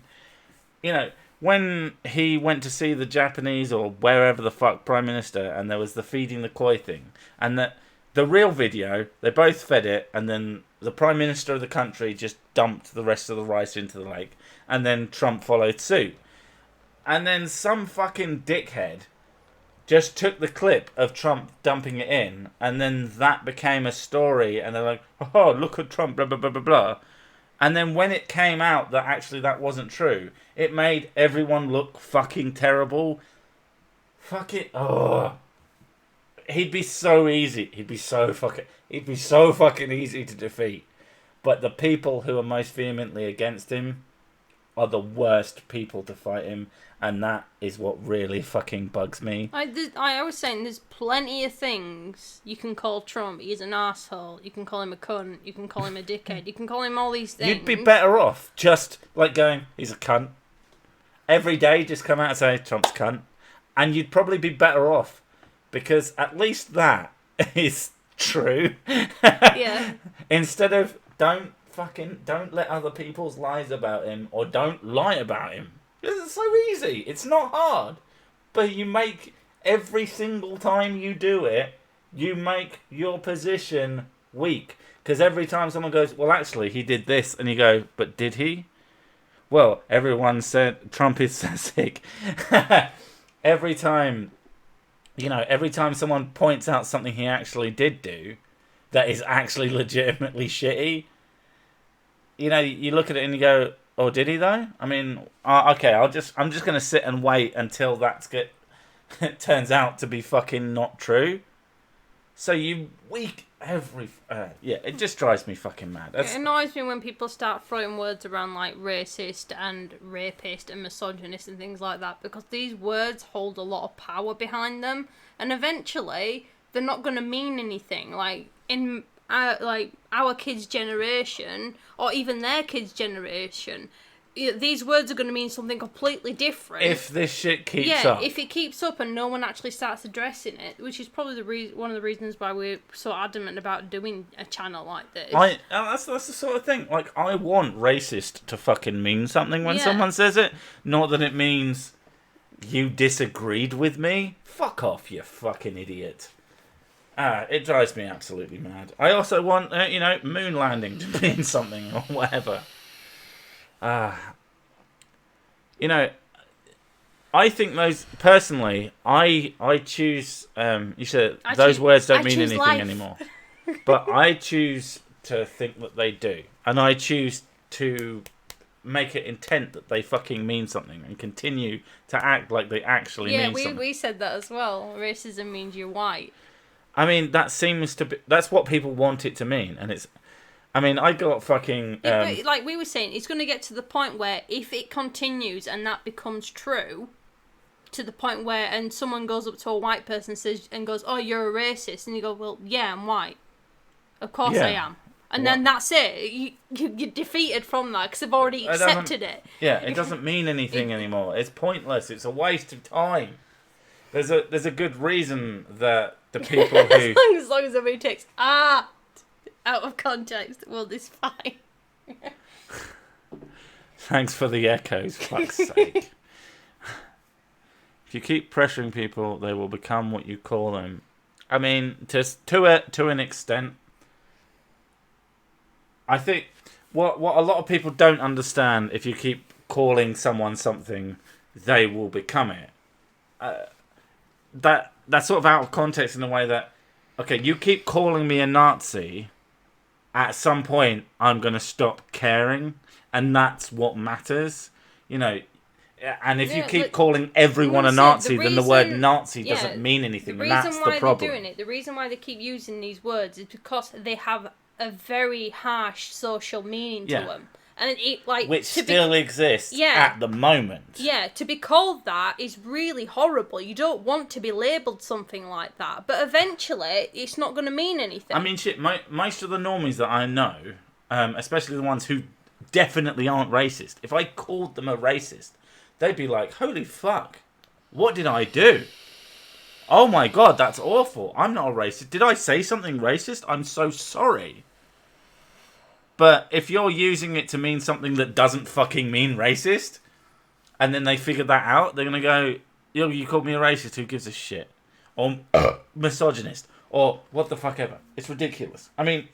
A: You know, when he went to see the Japanese or wherever the fuck Prime Minister, and there was the feeding the koi thing. And the real video, they both fed it, and then the Prime Minister of the country just dumped the rest of the rice into the lake, and then Trump followed suit. And then some fucking dickhead just took the clip of Trump dumping it in, and then that became a story, and they're like, oh, look at Trump, blah, blah, blah, blah, blah. And then when it came out that actually that wasn't true, it made everyone look fucking terrible. Fuck it. Oh. He'd be so easy. He'd be so fucking easy to defeat. But the people who are most vehemently against him are the worst people to fight him, and that is what really fucking bugs me.
B: I was saying there's plenty of things you can call Trump. He's an asshole. You can call him a cunt. You can call him a dickhead. You can call him all these things.
A: You'd be better off just like going, he's a cunt. Every day, just come out and say, Trump's cunt. And you'd probably be better off, because at least that is true.
B: Yeah.
A: Instead of don't let other people's lies about him, or don't lie about him. It's so easy. It's not hard. But you make, every single time you do it, you make your position weak. Because every time someone goes, well, actually, he did this, and you go, but did he? Well, everyone said Trump is so sick. Every time someone points out something he actually did do that is actually legitimately shitty, you look at it and you go, oh, did he though? I mean, okay, I'm just going to sit and wait until it turns out to be fucking not true. So you weak it just drives me fucking mad.
B: It annoys me when people start throwing words around like racist and rapist and misogynist and things like that, because these words hold a lot of power behind them, and eventually they're not going to mean anything. Like in our kids' generation, or even their kids' generation, these words are going to mean something completely different.
A: If this shit keeps up.
B: Yeah, if it keeps up and no one actually starts addressing it, which is probably one of the reasons why we're so adamant about doing a channel like this.
A: That's the sort of thing. Like, I want racist to fucking mean something when someone says it. Not that it means you disagreed with me. Fuck off, you fucking idiot. It drives me absolutely mad. I also want, moon landing to mean something or whatever. I think those, personally, I choose, you said those words don't mean anything life. Anymore. But I choose to think that they do. And I choose to make it intent that they fucking mean something and continue to act like they actually mean something. Yeah,
B: we said that as well. Racism means you're white.
A: I mean, that seems to be, that's what people want it to mean. And it's, I got fucking...
B: but like we were saying, it's going to get to the point where if it continues and that becomes true, to the point where, and someone goes up to a white person and goes, oh, you're a racist. And you go, well, yeah, I'm white. Of course I am. And then that's it. You're defeated from that because they've already accepted it.
A: Yeah, it doesn't mean anything anymore. It's pointless. It's a waste of time. There's a good reason that the people who...
B: as long as everybody takes out of context, the world is fine.
A: Thanks for the echoes, fuck's sake. If you keep pressuring people, they will become what you call them. I mean, to an extent. I think what a lot of people don't understand, if you keep calling someone something, they will become it. That's sort of out of context in the way that, okay, you keep calling me a Nazi, at some point I'm going to stop caring, and that's what matters, And if you keep calling everyone a Nazi, then the word Nazi doesn't mean anything, and that's the problem.
B: The reason why they keep using these words is because they have a very harsh social meaning to them. And
A: which still exists at the moment.
B: Yeah, to be called that is really horrible. You don't want to be labelled something like that. But eventually, it's not going to mean anything.
A: I mean, shit, most of the normies that I know, especially the ones who definitely aren't racist, if I called them a racist, they'd be like, holy fuck, what did I do? Oh my god, that's awful. I'm not a racist. Did I say something racist? I'm so sorry. But if you're using it to mean something that doesn't fucking mean racist, and then they figure that out, they're going to go, yo, you called me a racist, who gives a shit? Or misogynist, or what the fuck ever. It's ridiculous. I mean,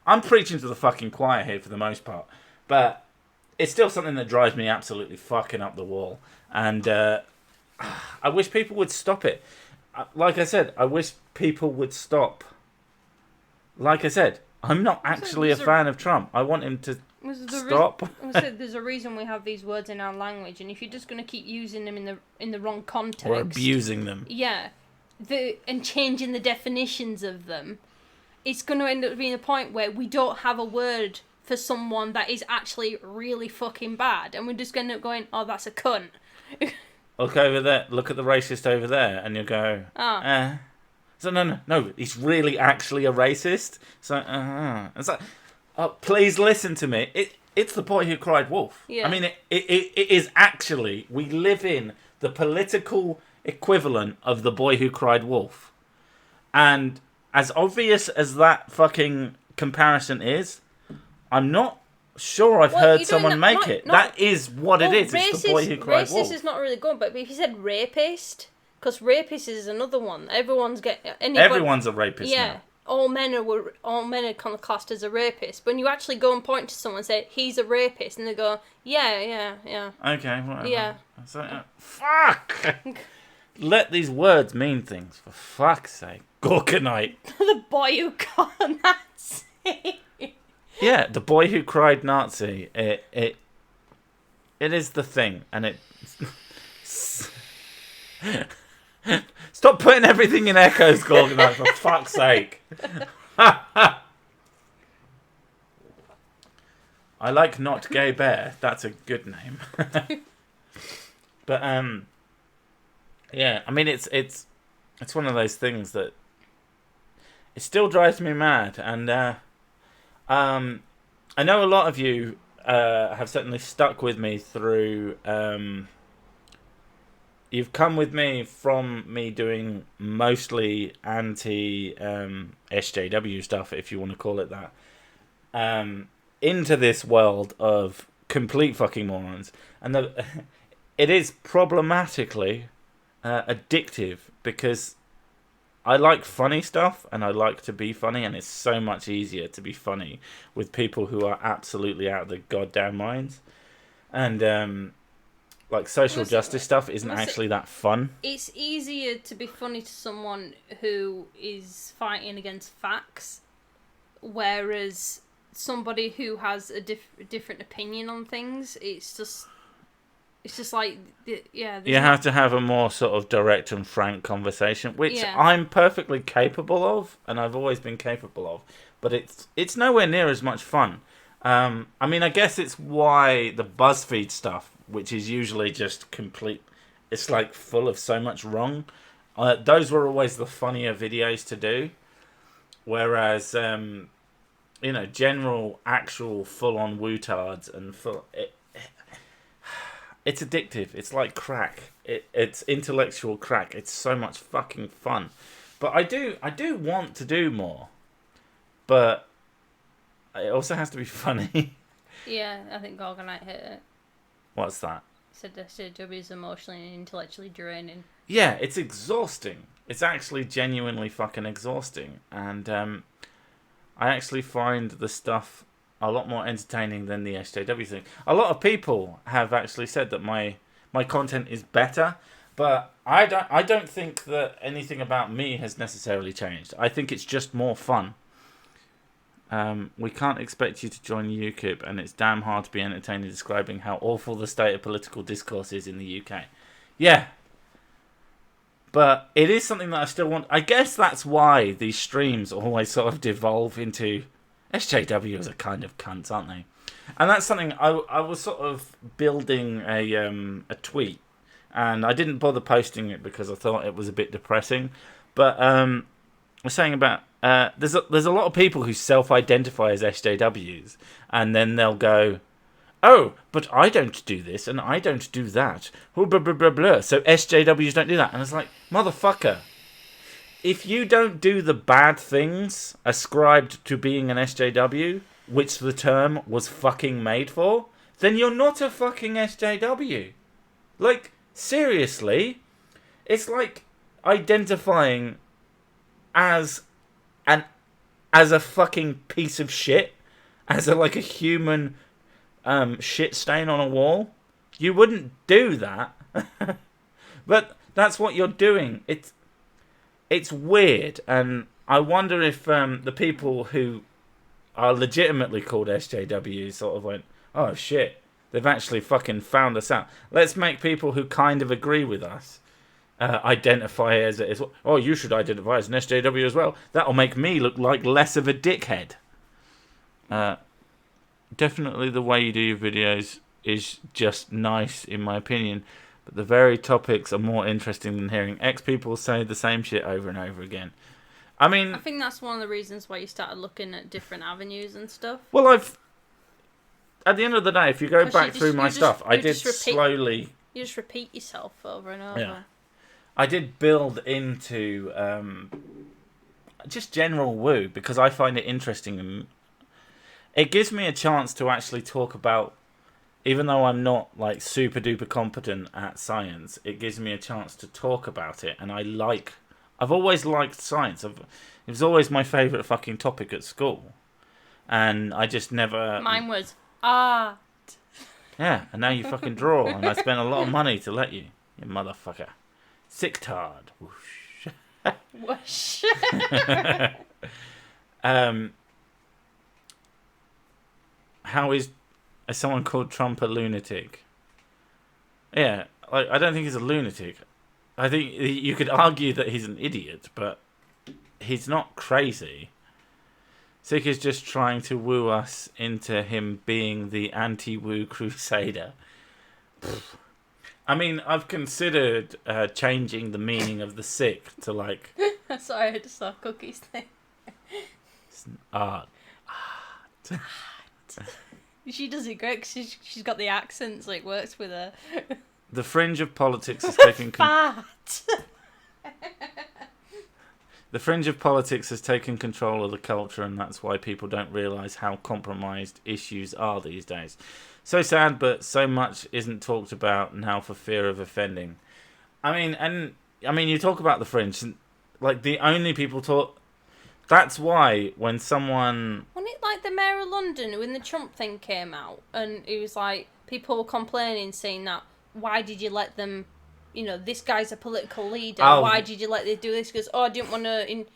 A: I'm preaching to the fucking choir here for the most part, but it's still something that drives me absolutely fucking up the wall. And I wish people would stop it. Like I said, I wish people would stop. Like I said, I'm not actually a fan of Trump. I want him to stop.
B: There's a reason we have these words in our language, and if you're just going to keep using them in the wrong context,
A: or abusing them,
B: and changing the definitions of them, it's going to end up being a point where we don't have a word for someone that is actually really fucking bad, and we're just going to end up going, oh, that's a cunt.
A: Look over there. Look at the racist over there, and you go,
B: Oh.
A: So no. He's really actually a racist. So, it's like, please listen to me. It's the boy who cried wolf.
B: Yeah.
A: I mean, it is actually. We live in the political equivalent of the boy who cried wolf, and as obvious as that fucking comparison is, I'm not sure I've heard someone make it. That is what it is. It's the boy who cried wolf.
B: Racist is not really good, but if you said rapist, because rapist is another one. Everyone's a
A: rapist.
B: Yeah,
A: now.
B: all men are kind of classed as a rapist. But when you actually go and point to someone and say he's a rapist, and they go, yeah.
A: Okay, whatever.
B: Yeah.
A: So, fuck. Let these words mean things, for fuck's sake. Gorgonite.
B: The boy who called Nazi.
A: Yeah, the boy who cried Nazi. It is the thing, and it. Stop putting everything in echoes, Gorgonite, for fuck's sake. I like Not Gay Bear. That's a good name. But yeah. I mean, it's one of those things that it still drives me mad, and I know a lot of you have certainly stuck with me through. You've come with me from me doing mostly anti SJW stuff, if you want to call it that, into this world of complete fucking morons, and it is problematically addictive, because I like funny stuff, and I like to be funny, and it's so much easier to be funny with people who are absolutely out of their goddamn minds. And like social justice stuff isn't actually that fun.
B: It's easier to be funny to someone who is fighting against facts, whereas somebody who has a different opinion on things, it's just like, yeah.
A: You have to have a more sort of direct and frank conversation, which I'm perfectly capable of, and I've always been capable of. But it's nowhere near as much fun. I mean, I guess it's why the BuzzFeed stuff, which is usually just complete, it's like full of so much wrong. Those were always the funnier videos to do. Whereas, general, actual, full-on wootards and it's addictive. It's like crack. It's intellectual crack. It's so much fucking fun. But I do want to do more. But it also has to be funny.
B: Yeah, I think Gorgonite hit it.
A: What's that?
B: Said SJW is emotionally and intellectually draining.
A: Yeah, it's exhausting. It's actually genuinely fucking exhausting. And I actually find the stuff a lot more entertaining than the SJW thing. A lot of people have actually said that my content is better, but I don't think that anything about me has necessarily changed. I think it's just more fun. We can't expect you to join UKIP, and it's damn hard to be entertaining describing how awful the state of political discourse is in the UK. Yeah. But it is something that I still want. I guess that's why these streams always sort of devolve into SJW as a kind of cunts, aren't they? And that's something I was sort of building a tweet, and I didn't bother posting it because I thought it was a bit depressing. But I was saying about there's a lot of people who self-identify as SJWs, and then they'll go, oh, but I don't do this and I don't do that. Blah, blah, blah, blah. So SJWs don't do that. And it's like, motherfucker, if you don't do the bad things ascribed to being an SJW, which the term was fucking made for, then you're not a fucking SJW. Like, seriously, it's like identifying as a fucking piece of shit, as a human shit stain on a wall. You wouldn't do that. But that's what you're doing. It's weird, and I wonder if the people who are legitimately called SJWs sort of went, oh shit, they've actually fucking found us out. Let's make people who kind of agree with us identify as well. Oh, you should identify as an SJW as well. That'll make me look like less of a dickhead. definitely the way you do your videos is just nice, in my opinion. But the very topics are more interesting than hearing X people say the same shit over and over again. I mean,
B: I think that's one of the reasons why you started looking at different avenues and stuff.
A: well, at the end of the day, if you go back through my stuff, I did slowly.
B: You just repeat yourself over and over.
A: Yeah. I did build into just general woo because I find it interesting and it gives me a chance to actually talk about, even though I'm not like super duper competent at science, it gives me a chance to talk about it. And I've always liked science. It was always my favourite fucking topic at school. And I just never...
B: Mine was art.
A: Yeah, and now you fucking draw. And I spent a lot of money to let you. You motherfucker. Sicktard. Whoosh.
B: Whoosh.
A: How is someone called Trump a lunatic? Yeah, like I don't think he's a lunatic. I think you could argue that he's an idiot, but he's not crazy. Sick is just trying to woo us into him being the anti-woo crusader. I mean, I've considered changing the meaning of the sick to like...
B: Sorry, I just saw Cookie's thing.
A: Art.
B: She does it great because she's got the accent, so it works with her.
A: The fringe of politics is taking...
B: Fat!
A: The fringe of politics has taken control of the culture, and that's why people don't realise how compromised issues are these days. So sad, but so much isn't talked about now for fear of offending. I mean, you talk about the fringe, like the only people talk... That's why when someone...
B: Wasn't it like the Mayor of London when the Trump thing came out, and it was like, people were complaining, saying that, why did you let them... You know, this guy's a political leader.
A: Oh.
B: Why did you let them do this? Because, I didn't want to...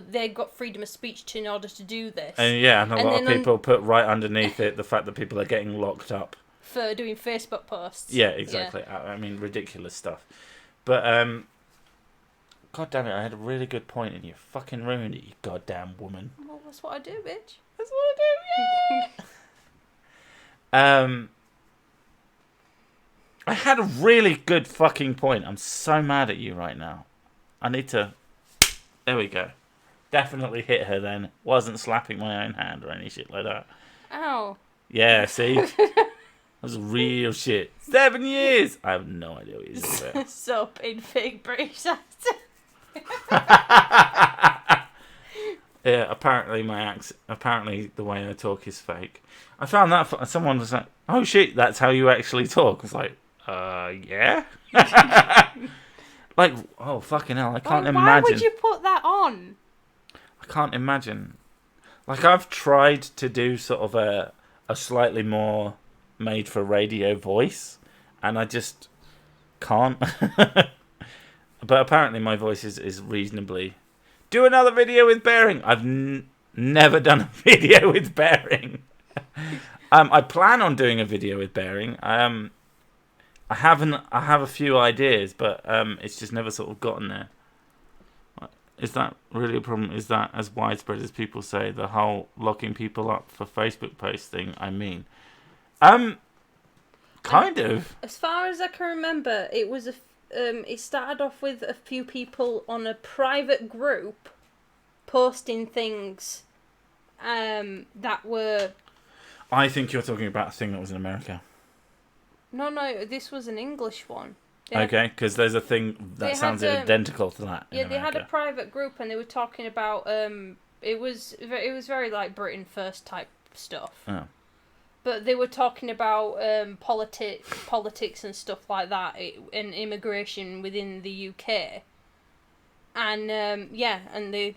B: they got freedom of speech in order to do this.
A: And a lot of people put right underneath it the fact that people are getting locked up.
B: For doing Facebook posts.
A: Yeah, exactly. Yeah. I mean, ridiculous stuff. But, God damn it, I had a really good point and you fucking ruined it, you goddamn woman.
B: Well, that's what I do, bitch.
A: That's what I do, yeah! I had a really good fucking point. I'm so mad at you right now. I need to... There we go. Definitely hit her then. Wasn't slapping my own hand or any shit like that.
B: Ow.
A: Yeah, see? That was real shit. 7 years! I have no idea what you're talking about.
B: Soap in fake British accent.
A: Yeah, apparently the way I talk is fake. I found that someone was like, oh shit, that's how you actually talk. I was like, yeah? Like, oh fucking hell, I can't imagine.
B: Why would you put that on?
A: I can't imagine. Like, I've tried to do sort of a slightly more made for radio voice, and I just can't. But apparently my voice is reasonably... Do another video with Bearing. I've never done a video with Bearing. I plan on doing a video with Bearing. I have a few ideas, but it's just never sort of gotten there. Is that really a problem? Is that as widespread as people say? The whole locking people up for Facebook posts thing, I mean. Kind of.
B: As far as I can remember, it was it started off with a few people on a private group posting things that were...
A: I think you're talking about a thing that was in America.
B: No, this was an English one.
A: Okay, because there's a thing that sounds identical to that.
B: Yeah, they had a private group and they were talking about it was very like Britain First type stuff.
A: Oh.
B: But they were talking about politics and stuff like that, and immigration within the UK. And and the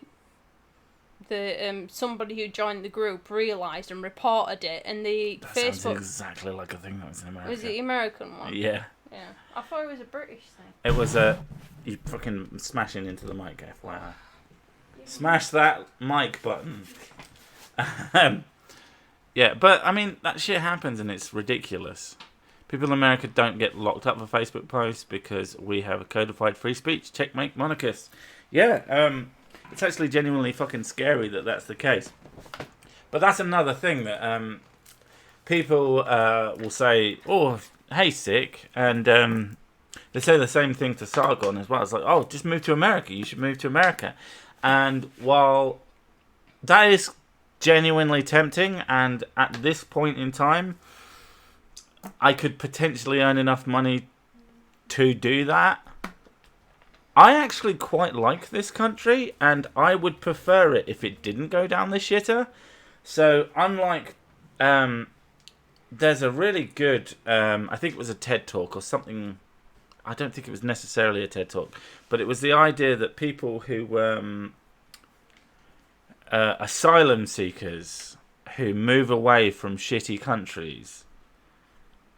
B: somebody who joined the group realised and reported it, and the
A: that
B: Facebook
A: sounds exactly like a thing that was in America.
B: Was it the American one?
A: Yeah.
B: Yeah, I thought it was a British thing.
A: It was you fucking smashing into the mic, FYI. Smash that mic button. Yeah, but I mean that shit happens and it's ridiculous. People in America don't get locked up for Facebook posts because we have a codified free speech. Checkmate monarchists. Yeah, it's actually genuinely fucking scary that that's the case. But that's another thing that people will say, "Oh, hey, sick," and they say the same thing to Sargon as well. It's like, "Oh, just move to America. You should move to America." And while that is genuinely tempting, and at this point in time, I could potentially earn enough money to do that, I actually quite like this country, and I would prefer it if it didn't go down the shitter. So, unlike, there's a really good, I think it was a TED Talk or something. I don't think it was necessarily a TED Talk, but it was the idea that people who, asylum seekers who move away from shitty countries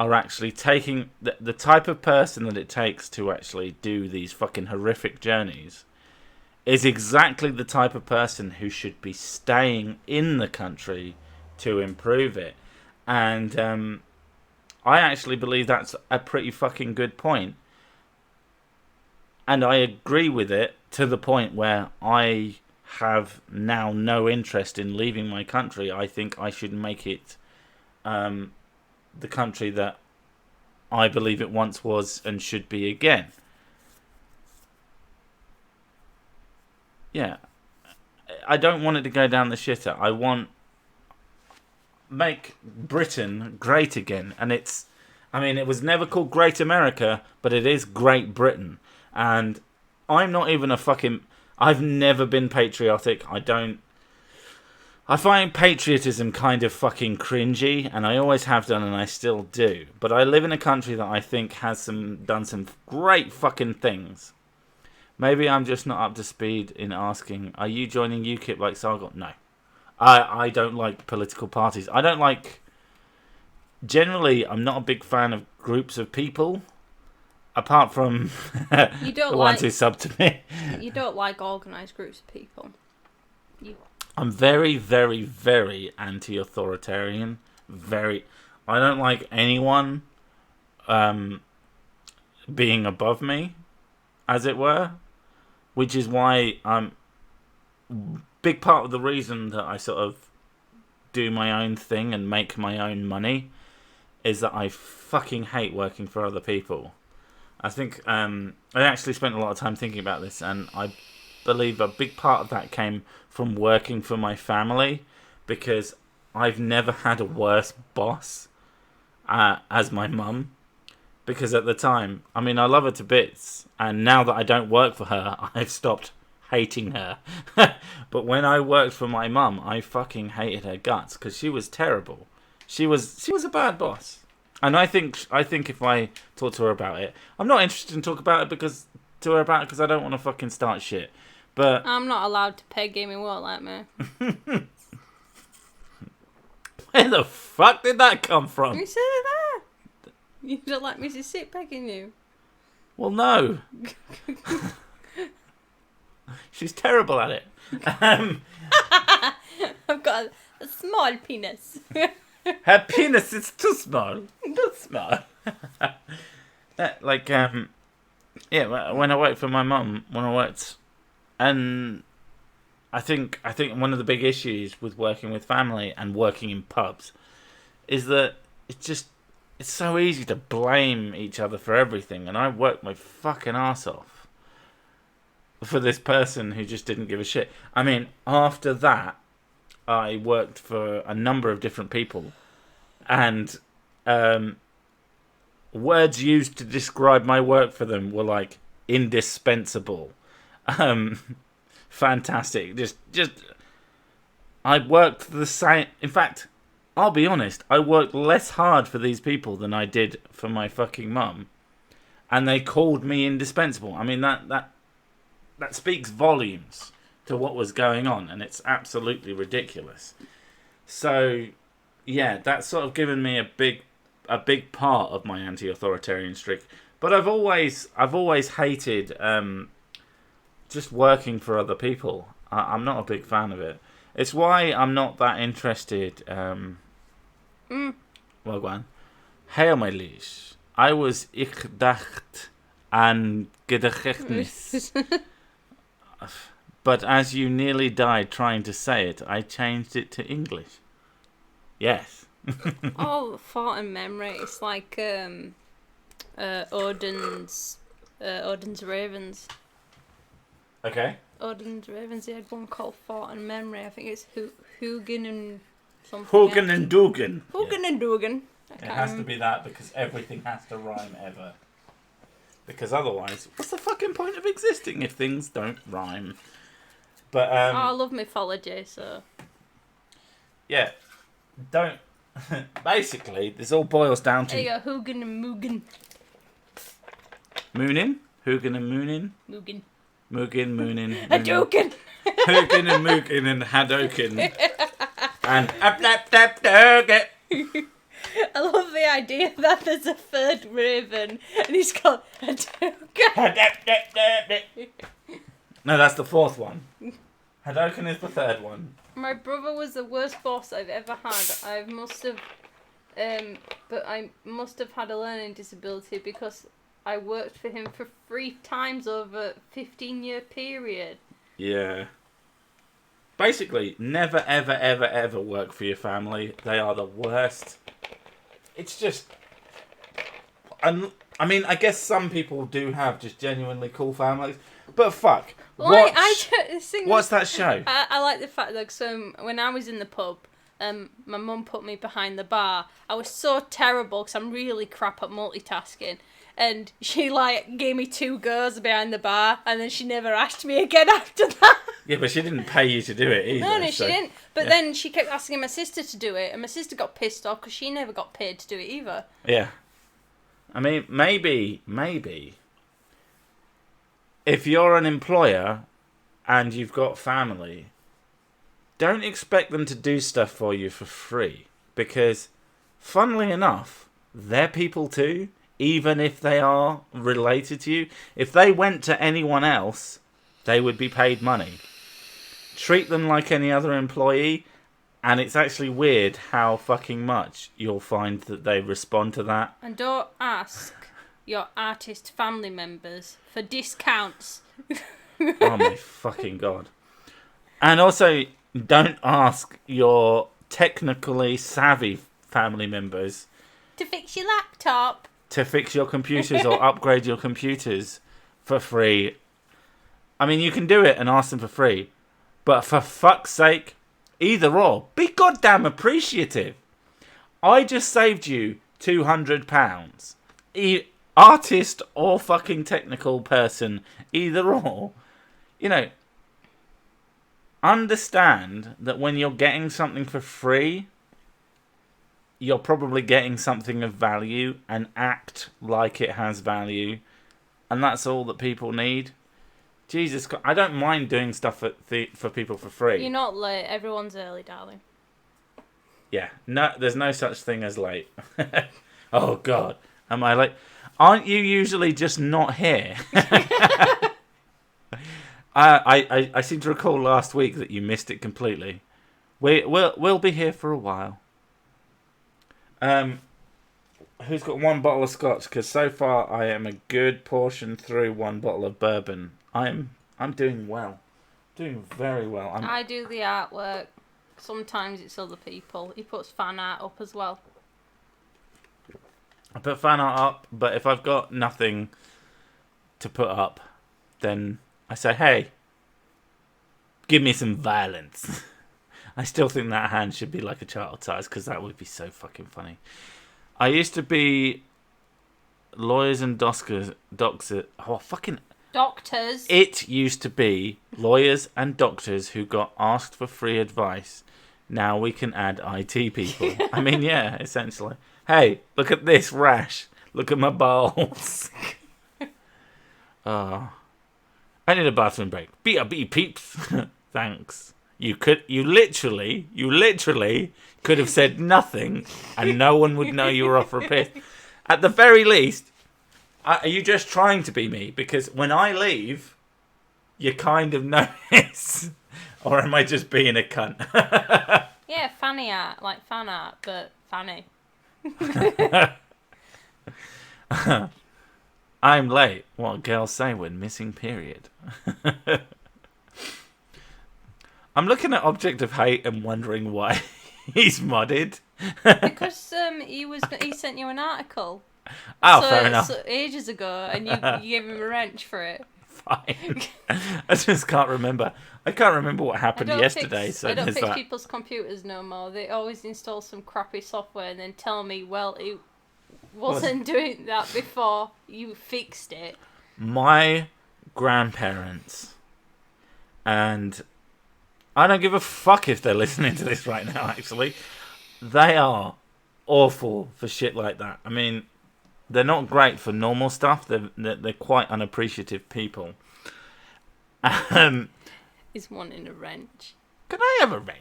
A: are actually taking the type of person that it takes to actually do these fucking horrific journeys is exactly the type of person who should be staying in the country to improve it. And I actually believe that's a pretty fucking good point. And I agree with it to the point where I have now no interest in leaving my country. I think I should make it the country that I believe it once was and should be again. Yeah. I don't want it to go down the shitter. I want make Britain great again. And it was never called Great America, but it is Great Britain. And I'm not even I've never been patriotic. I find patriotism kind of fucking cringy, and I always have done, and I still do. But I live in a country that I think has done some great fucking things. Maybe I'm just not up to speed in asking, are you joining UKIP like Sargon? No. I don't like political parties. I don't like... Generally, I'm not a big fan of groups of people, apart from the ones who sub to me.
B: You don't like organised groups of people.
A: I'm very, very, very anti-authoritarian. I don't like anyone being above me, as it were. Which is why big part of the reason that I sort of do my own thing and make my own money is that I fucking hate working for other people. I think I actually spent a lot of time thinking about this, and I believe a big part of that came from working for my family, because I've never had a worse boss as my mum. Because at the time, I love her to bits, and now that I don't work for her, I've stopped hating her. But when I worked for my mum, I fucking hated her guts, because she was terrible. She was a bad boss. And I think if I talk to her about it, I'm not interested in talking about it because I don't want to fucking start shit. But
B: I'm not allowed to peg him, he won't let me.
A: Where the fuck did that come from?
B: You said it there. You don't like me to sit pegging you.
A: Well, no. She's terrible at it.
B: I've got a small penis.
A: Her penis is too small. Too small. When I worked for my mum, and I think one of the big issues with working with family and working in pubs is that it's so easy to blame each other for everything, and I worked my fucking ass off for this person who just didn't give a shit. After that, I worked for a number of different people, and words used to describe my work for them were like indispensable, fantastic. Just I worked the same. In fact, I'll be honest, I worked less hard for these people than I did for my fucking mum, and they called me indispensable. That speaks volumes to what was going on, and it's absolutely ridiculous. So, yeah, that's sort of given me a big part of my anti-authoritarian streak. But I've always hated just working for other people. I'm not a big fan of it. It's why I'm not that interested. Well, go on. Hey, my liege. Ich dacht an Gedächtnis. But as you nearly died trying to say it, I changed it to English. Yes.
B: Oh, thought and memory. It's like Odin's Ravens.
A: Okay.
B: Odin's Ravens. He had one called Thought and Memory. I think it's Hugin and something.
A: Hugin and Dugan.
B: Hugin and Dugan.
A: It has to be that because everything has to rhyme ever. Because otherwise, what's the fucking point of existing if things don't rhyme? But
B: I love mythology, so
A: yeah, don't. Basically, this all boils down to
B: there you go. Hugin and Mugen.
A: Moonin, Hugin and Moonin,
B: Mugen.
A: Mugen, Moonin,
B: Hadouken.
A: Hugin and Mugen and Hadouken, and Up.
B: I love the idea that there's a third raven and he's called Hadouken.
A: No, that's the fourth one. Hadouken is the third one.
B: My brother was the worst boss I've ever had. I must have had a learning disability because I worked for him for 3 times over a 15-year period.
A: Yeah. Basically, never, ever, ever, ever work for your family. They are the worst. It's just... I mean, I guess some people do have just genuinely cool families. But fuck.
B: Well,
A: what's that show?
B: I like the fact that when I was in the pub, my mum put me behind the bar. I was so terrible because I'm really crap at multitasking. And she gave me 2 goes behind the bar, and then she never asked me again after that.
A: Yeah, but she didn't pay you to do it either.
B: No, she didn't. But then she kept asking my sister to do it, and my sister got pissed off because she never got paid to do it either.
A: Yeah. I mean, maybe, if you're an employer and you've got family, don't expect them to do stuff for you for free. Because, funnily enough, they're people too. Even if they are related to you. If they went to anyone else, they would be paid money. Treat them like any other employee, and it's actually weird how fucking much you'll find that they respond to that.
B: And don't ask your artist family members for discounts.
A: Oh my fucking god. And also, don't ask your technically savvy family members
B: to fix your laptop.
A: To fix your computers or upgrade your computers for free. I mean, you can do it and ask them for free. But for fuck's sake, either or, be goddamn appreciative. I just saved you £200. Artist or fucking technical person, either or. You know, understand that when you're getting something for free, you're probably getting something of value and act like it has value. And that's all that people need. Jesus Christ, I don't mind doing stuff for people for free.
B: You're not late. Everyone's early, darling.
A: Yeah, no, there's no such thing as late. Oh, God. Am I late? Aren't you usually just not here? I seem to recall last week that you missed it completely. We'll be here for a while. Who's got 1 bottle of scotch? Because so far I am a good portion through 1 bottle of bourbon. I'm doing well, doing very well.
B: I do the artwork. Sometimes it's other people. He puts fan art up as well.
A: I put fan art up, but if I've got nothing to put up, then I say, hey, give me some violence. I still think that hand should be like a child size because that would be so fucking funny. I used to be lawyers and doctors. It used to be lawyers and doctors who got asked for free advice. Now we can add IT people. I mean, yeah, essentially. Hey, look at this rash. Look at my balls. I need a bathroom break. B.R.B. peeps. Thanks. You literally could have said nothing and no one would know you were off for a piss. At the very least, are you just trying to be me? Because when I leave, you kind of notice. Or am I just being a cunt?
B: Yeah, fanny art, like fan art, but fanny.
A: I'm late. What girls say when missing period. I'm looking at Object of Hate and wondering why He's modded.
B: Because he sent you an article.
A: Oh, fair enough.
B: So ages ago, and you gave him a wrench for it.
A: Fine. I just can't remember. I can't remember what happened yesterday. So
B: I don't
A: there's
B: fix
A: that.
B: people's computers no more. They always install some crappy software and then tell me, well, it wasn't doing that before you fixed it.
A: My grandparents, and I don't give a fuck if they're listening to this right now, actually. They are awful for shit like that. I mean, they're not great for normal stuff. They're quite unappreciative people.
B: He's wanting a wrench.
A: Can I have a wrench?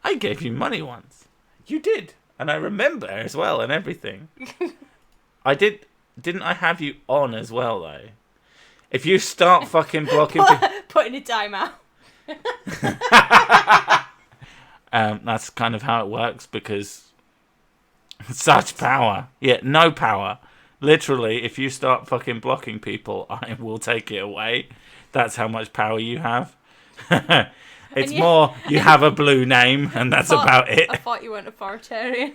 A: I gave you money once. You did. And I remember as well and everything. I did. Didn't I have you on as well, though? If you start fucking blocking...
B: Putting a timeout.
A: That's kind of how it works, because such power. Yeah, no power. Literally, if you start fucking blocking people, I will take it away. That's how much power you have. It's more, you have a blue name, and that's about it.
B: I thought you weren't authoritarian.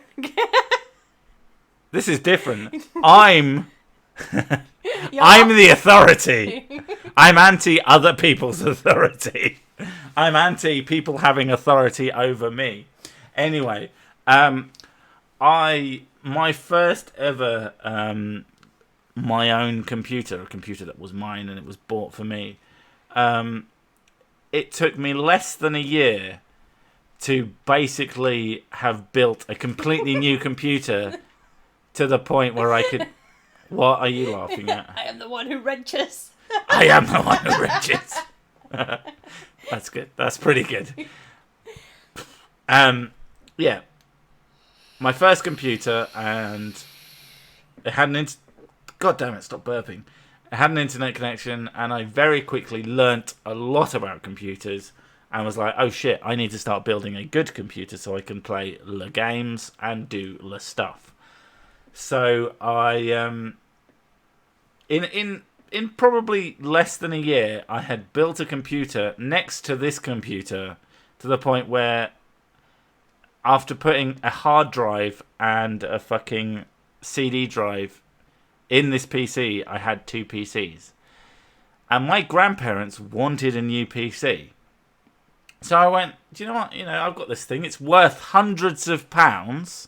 A: This is different. I'm the authority. I'm anti other people's authority. I'm anti people having authority over me. Anyway, my first ever my own computer, a computer that was mine and it was bought for me. It took me less than a year to basically have built a completely new computer to the point where I could... What are you laughing at?
B: I am the one who wrenches.
A: I am the one who wrenches. That's good. That's pretty good. Yeah. My first computer, and it had an God damn it, stop burping. It had an internet connection, and I very quickly learnt a lot about computers and was like, oh shit, I need to start building a good computer so I can play the games and do the stuff. So I in probably less than a year, I had built a computer next to this computer to the point where after putting a hard drive and a fucking CD drive in this PC, I had two PCs. And my grandparents wanted a new PC. So I went, do you know what? I've got this thing. It's worth hundreds of pounds.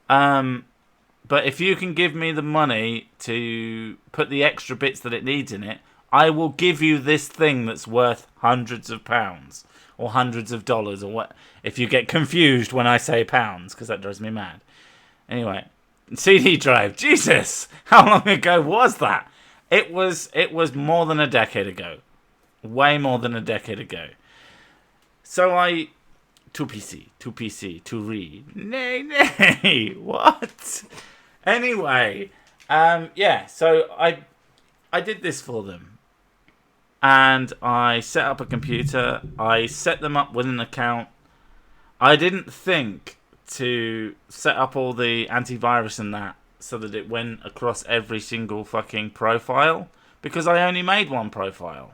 A: But if you can give me the money to put the extra bits that it needs in it, I will give you this thing that's worth hundreds of pounds or hundreds of dollars, or what. If you get confused when I say pounds, because that drives me mad. Anyway, CD drive. Jesus, how long ago was that? It was more than a decade ago. Way more than a decade ago. So to PC, to read. Nay, what? Anyway, yeah, so I did this for them. And I set up a computer. I set them up with an account. I didn't think to set up all the antivirus and that so that it went across every single fucking profile, because I only made one profile.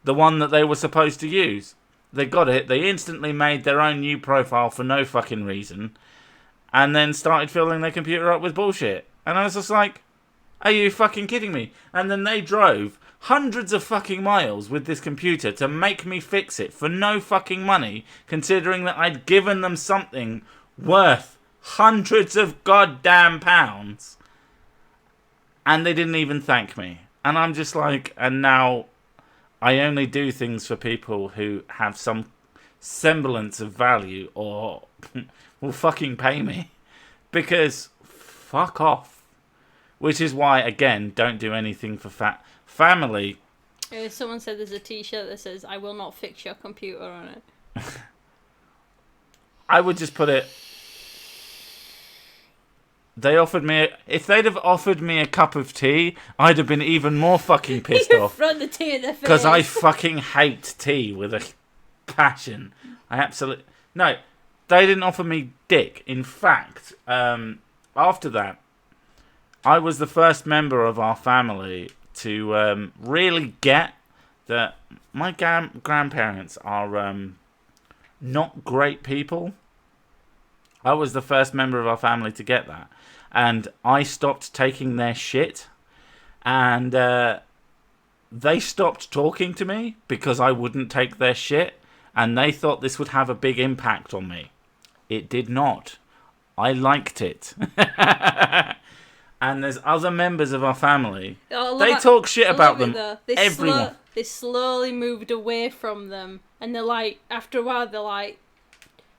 A: The one that they were supposed to use. They got it. They instantly made their own new profile for no fucking reason. And then started filling their computer up with bullshit. And I was just like, are you fucking kidding me? And then they drove hundreds of fucking miles with this computer to make me fix it for no fucking money, considering that I'd given them something worth hundreds of goddamn pounds. And they didn't even thank me. And I'm just like, and now I only do things for people who have some semblance of value or will fucking pay me. Because fuck off. Which is why, again, don't do anything for family.
B: Someone said there's a t-shirt that says, I will not fix your computer on it.
A: I would just put it... If they'd have offered me a cup of tea, I'd have been even more fucking pissed off.
B: Throw the tea in their face.
A: Because I fucking hate tea with a passion. I absolutely... No, they didn't offer me dick. In fact, after that, I was the first member of our family to really get that my grandparents are not great people. I was the first member of our family to get that. And I stopped taking their shit. And they stopped talking to me because I wouldn't take their shit. And they thought this would have a big impact on me. It did not. I liked it. And there's other members of our family. They talk shit about them. Everyone.
B: They slowly moved away from them. And they're like, after a while, they're like,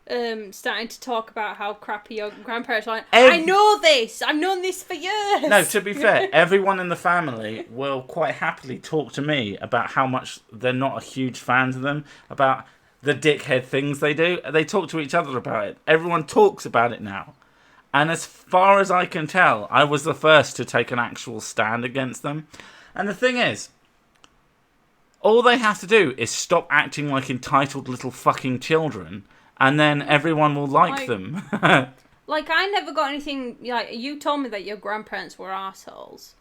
B: starting to talk about how crappy your grandparents are. Like, I know this. I've known this for years.
A: No, to be fair, everyone in the family will quite happily talk to me about how much they're not a huge fans of them, about the dickhead things they do. They talk to each other about it. Everyone talks about it now. And as far as I can tell, I was the first to take an actual stand against them. And the thing is, all they have to do is stop acting like entitled little fucking children, and then everyone will like them.
B: Like, I never got anything... Like, you told me that your grandparents were assholes,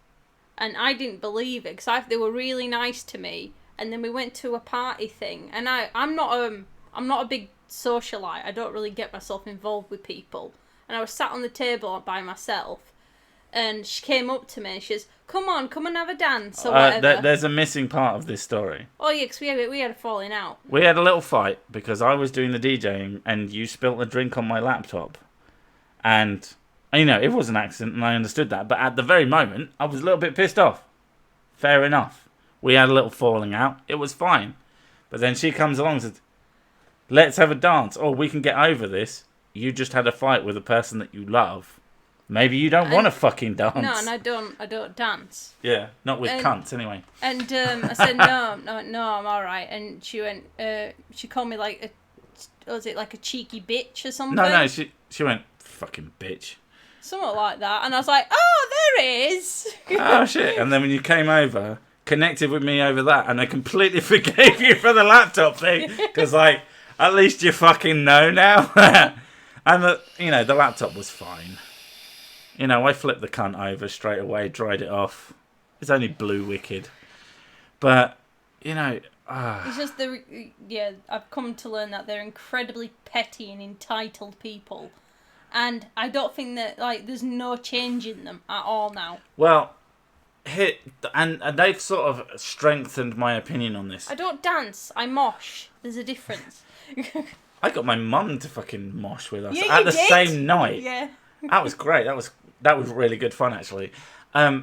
B: and I didn't believe it, because they were really nice to me, and then we went to a party thing, and I'm not a big socialite. I don't really get myself involved with people. And I was sat on the table by myself, and she came up to me and she says, come on have a dance or whatever.
A: There's a missing part of this story.
B: Oh yeah, because we had a falling out.
A: We had a little fight because I was doing the DJing and you spilt a drink on my laptop. And, it was an accident and I understood that. But at the very moment, I was a little bit pissed off. Fair enough. We had a little falling out. It was fine. But then she comes along and says, let's have a dance. Or we can get over this. You just had a fight with a person that you love. Maybe you don't want to fucking dance.
B: No, and I don't dance.
A: Yeah, not with cunts anyway.
B: And I said, no, I'm alright. And she went, she called me like was it like a cheeky bitch or something?
A: No, she went, fucking bitch.
B: Something like that. And I was like, oh, there it is.
A: Oh, shit. And then when you came over, connected with me over that, and I completely forgave you for the laptop thing. Because, like, at least you fucking know now. And, the laptop was fine. I flipped the cunt over straight away, dried it off. It's only blue wicked. But,
B: It's just, I've come to learn that they're incredibly petty and entitled people. And I don't think that, there's no change in them at all now.
A: Well, and they've sort of strengthened my opinion on this.
B: I don't dance, I mosh. There's a difference.
A: I got my mum to fucking mosh with us
B: at
A: the same night.
B: Yeah.
A: That was great. That was really good fun, actually. Yeah,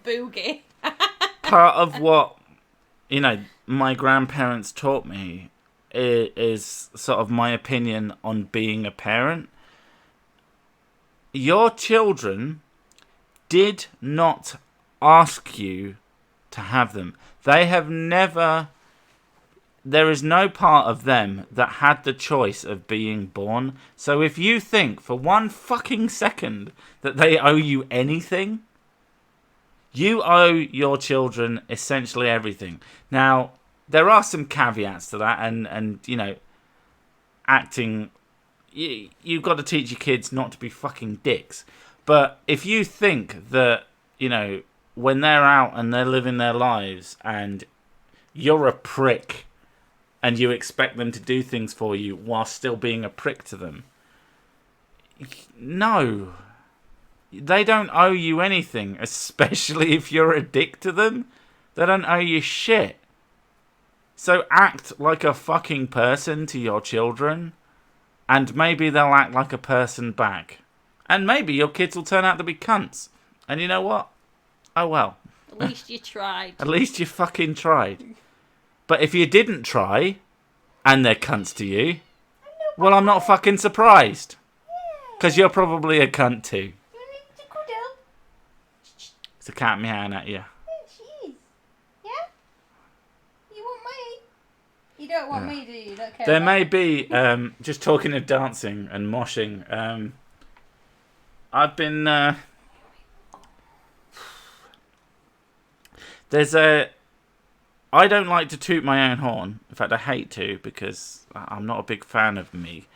B: boogie.
A: Part of what, my grandparents taught me is sort of my opinion on being a parent. Your children did not ask you to have them. They have never... There is no part of them that had the choice of being born. So if you think for one fucking second that they owe you anything, you owe your children essentially everything. Now, there are some caveats to that, and acting... You've got to teach your kids not to be fucking dicks. But if you think that, when they're out and they're living their lives and you're a prick... and you expect them to do things for you while still being a prick to them. No. They don't owe you anything, especially if you're a dick to them. They don't owe you shit. So act like a fucking person to your children, and maybe they'll act like a person back. And maybe your kids will turn out to be cunts. And you know what? Oh well.
B: At least you tried.
A: At least you fucking tried. But if you didn't try, and they're cunts to you, well, I'm not fucking surprised. Because you're probably a cunt too. It's a cat meowing at you.
B: Cheese. Yeah? You want me? You don't want me, do you? You don't care
A: there
B: about
A: may be, just talking of dancing and moshing, I've been, I don't like to toot my own horn. In fact, I hate to because I'm not a big fan of me.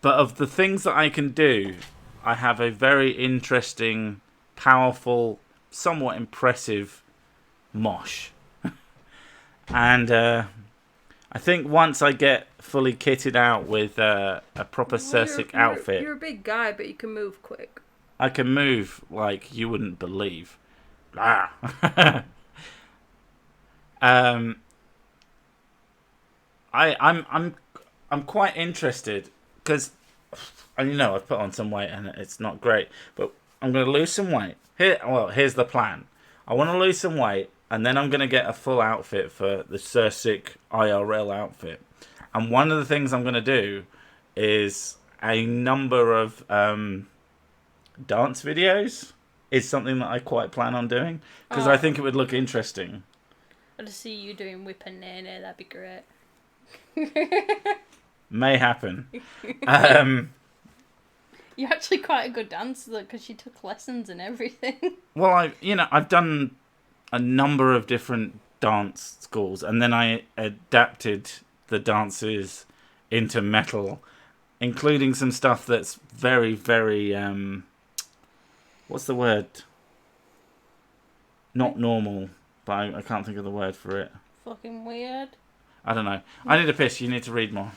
A: But of the things that I can do, I have a very interesting, powerful, somewhat impressive mosh. And I think once I get fully kitted out with a proper Cirsic outfit,
B: You're a big guy, but you can move quick.
A: I can move like you wouldn't believe. Ah. I'm quite interested because, I've put on some weight and it's not great, but I'm going to lose some weight. Here's the plan. I want to lose some weight, and then I'm going to get a full outfit for the Cirsic IRL outfit. And one of the things I'm going to do is a number of dance videos is something that I quite plan on doing because I think it would look interesting.
B: I'd see you doing whip and nene, that'd be great.
A: May happen.
B: You're actually quite a good dancer though, because you took lessons and everything.
A: Well, I've done a number of different dance schools, and then I adapted the dances into metal, including some stuff that's very, very what's the word? Not normal, but I can't think of the word for it.
B: Fucking weird.
A: I don't know. I need a piss. You need to read more.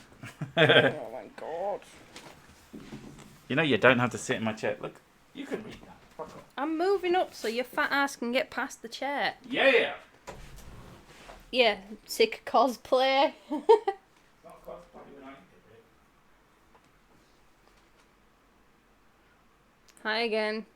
B: Oh my god.
A: You don't have to sit in my chair. Look, you can read that. Fuck off.
B: I'm moving up so your fat ass can get past the chair.
A: Yeah.
B: Yeah, sick cosplay.
A: Not cosplay when I did it.
B: Hi again.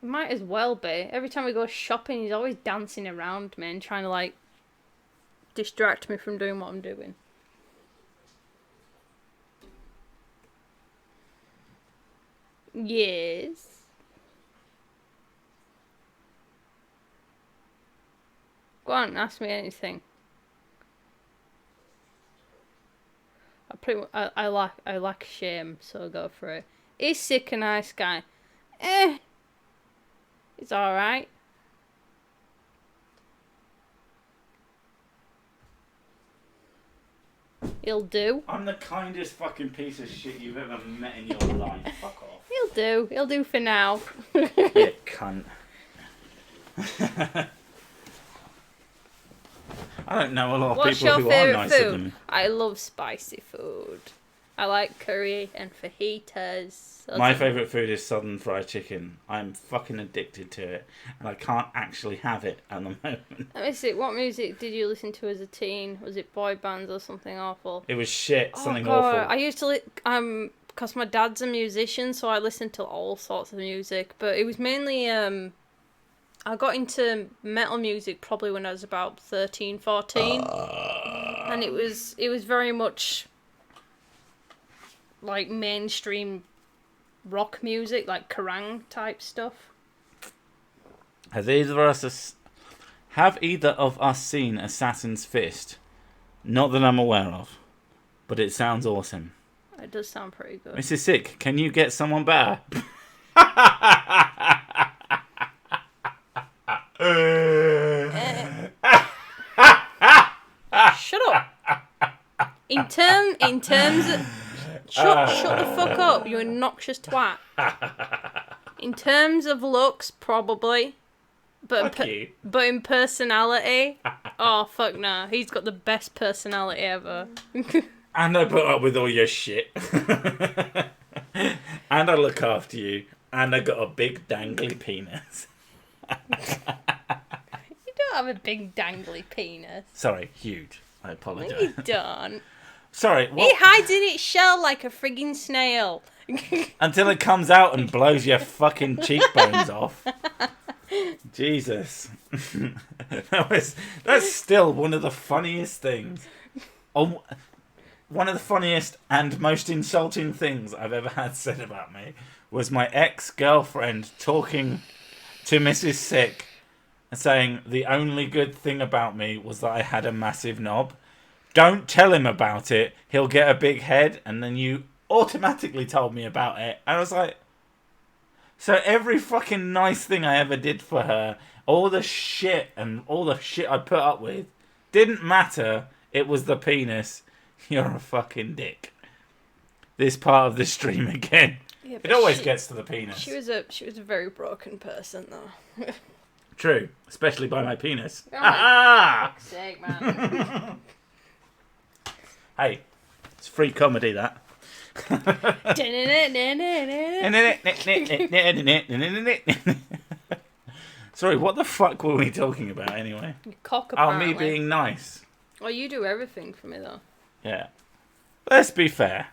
B: It might as well be. Every time we go shopping, he's always dancing around me and trying to, distract me from doing what I'm doing. Yes. Go on, ask me anything. I lack shame, so go for it. Is Sick a nice guy? It's alright. He'll do.
A: I'm the kindest fucking piece of shit you've ever met in your life. Fuck off.
B: He'll do. He'll do for now.
A: You cunt. I don't know a lot of
B: What's
A: people
B: your
A: who are
B: favourite
A: nicer
B: food?
A: than me.
B: I love spicy food. I like curry and fajitas.
A: My favourite food is southern fried chicken. I'm fucking addicted to it, and I can't actually have it at the moment.
B: Let me see. What music did you listen to as a teen? Was it boy bands or something awful?
A: It was shit. Something
B: God.
A: awful.
B: I used to because my dad's a musician, so I listened to all sorts of music. But it was mainly I got into metal music probably when I was about 13, 14. And it was very much like mainstream rock music, like Kerrang type stuff.
A: Have either of us seen Assassin's Fist? Not that I'm aware of, but it sounds awesome.
B: It does sound pretty good.
A: Mrs. Sick, can you get someone better?
B: Shut up. In terms of shut the fuck up, you obnoxious twat. In terms of looks, probably, but in personality, oh fuck no, he's got the best personality ever.
A: And I put up with all your shit. And I look after you. And I got a big dangly penis.
B: You don't have a big dangly penis.
A: Sorry, huge. I
B: No,
A: apologise.
B: you don't.
A: Sorry, what?
B: It hides in its shell like a frigging snail.
A: Until it comes out and blows your fucking cheekbones off. Jesus. That's still one of the funniest things. Oh, one of the funniest and most insulting things I've ever had said about me was my ex-girlfriend talking to Mrs. Sick and saying the only good thing about me was that I had a massive knob. Don't tell him about it. He'll get a big head. And then you automatically told me about it. And I was like, so every fucking nice thing I ever did for her, all the shit I put up with, didn't matter. It was the penis. You're a fucking dick. This part of the stream again. Yeah, it always gets to the penis.
B: She was a very broken person though.
A: True, especially by my penis.
B: Oh my fuck's sake, man.
A: Hey, it's free comedy, that. Sorry, what the fuck were we talking about anyway?
B: Cock, apparently.
A: Oh, me being nice.
B: Oh, you do everything for me, though.
A: Yeah. Let's be fair.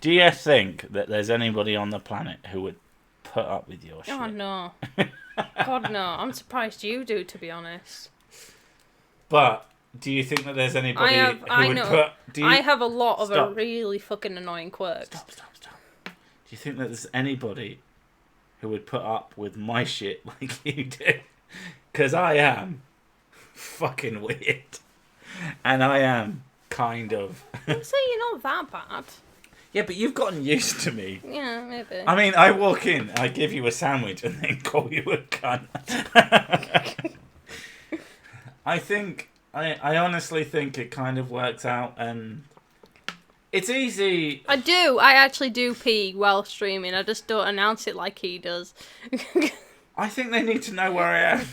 A: Do you think that there's anybody on the planet who would put up with your shit?
B: Oh, no. God, no. I'm surprised you do, to be honest.
A: But do you think that there's anybody who would put...
B: I have a lot of really fucking annoying quirks.
A: Stop. Do you think that there's anybody who would put up with my shit like you do? Because I am fucking weird. And I am kind of...
B: I'd say you're not that bad.
A: Yeah, but you've gotten used to me.
B: Yeah, maybe.
A: I mean, I walk in, I give you a sandwich, and then call you a cunt. I honestly think it kind of works out, and it's easy.
B: I actually do pee while streaming. I just don't announce it like he does.
A: I think they need to know where I am.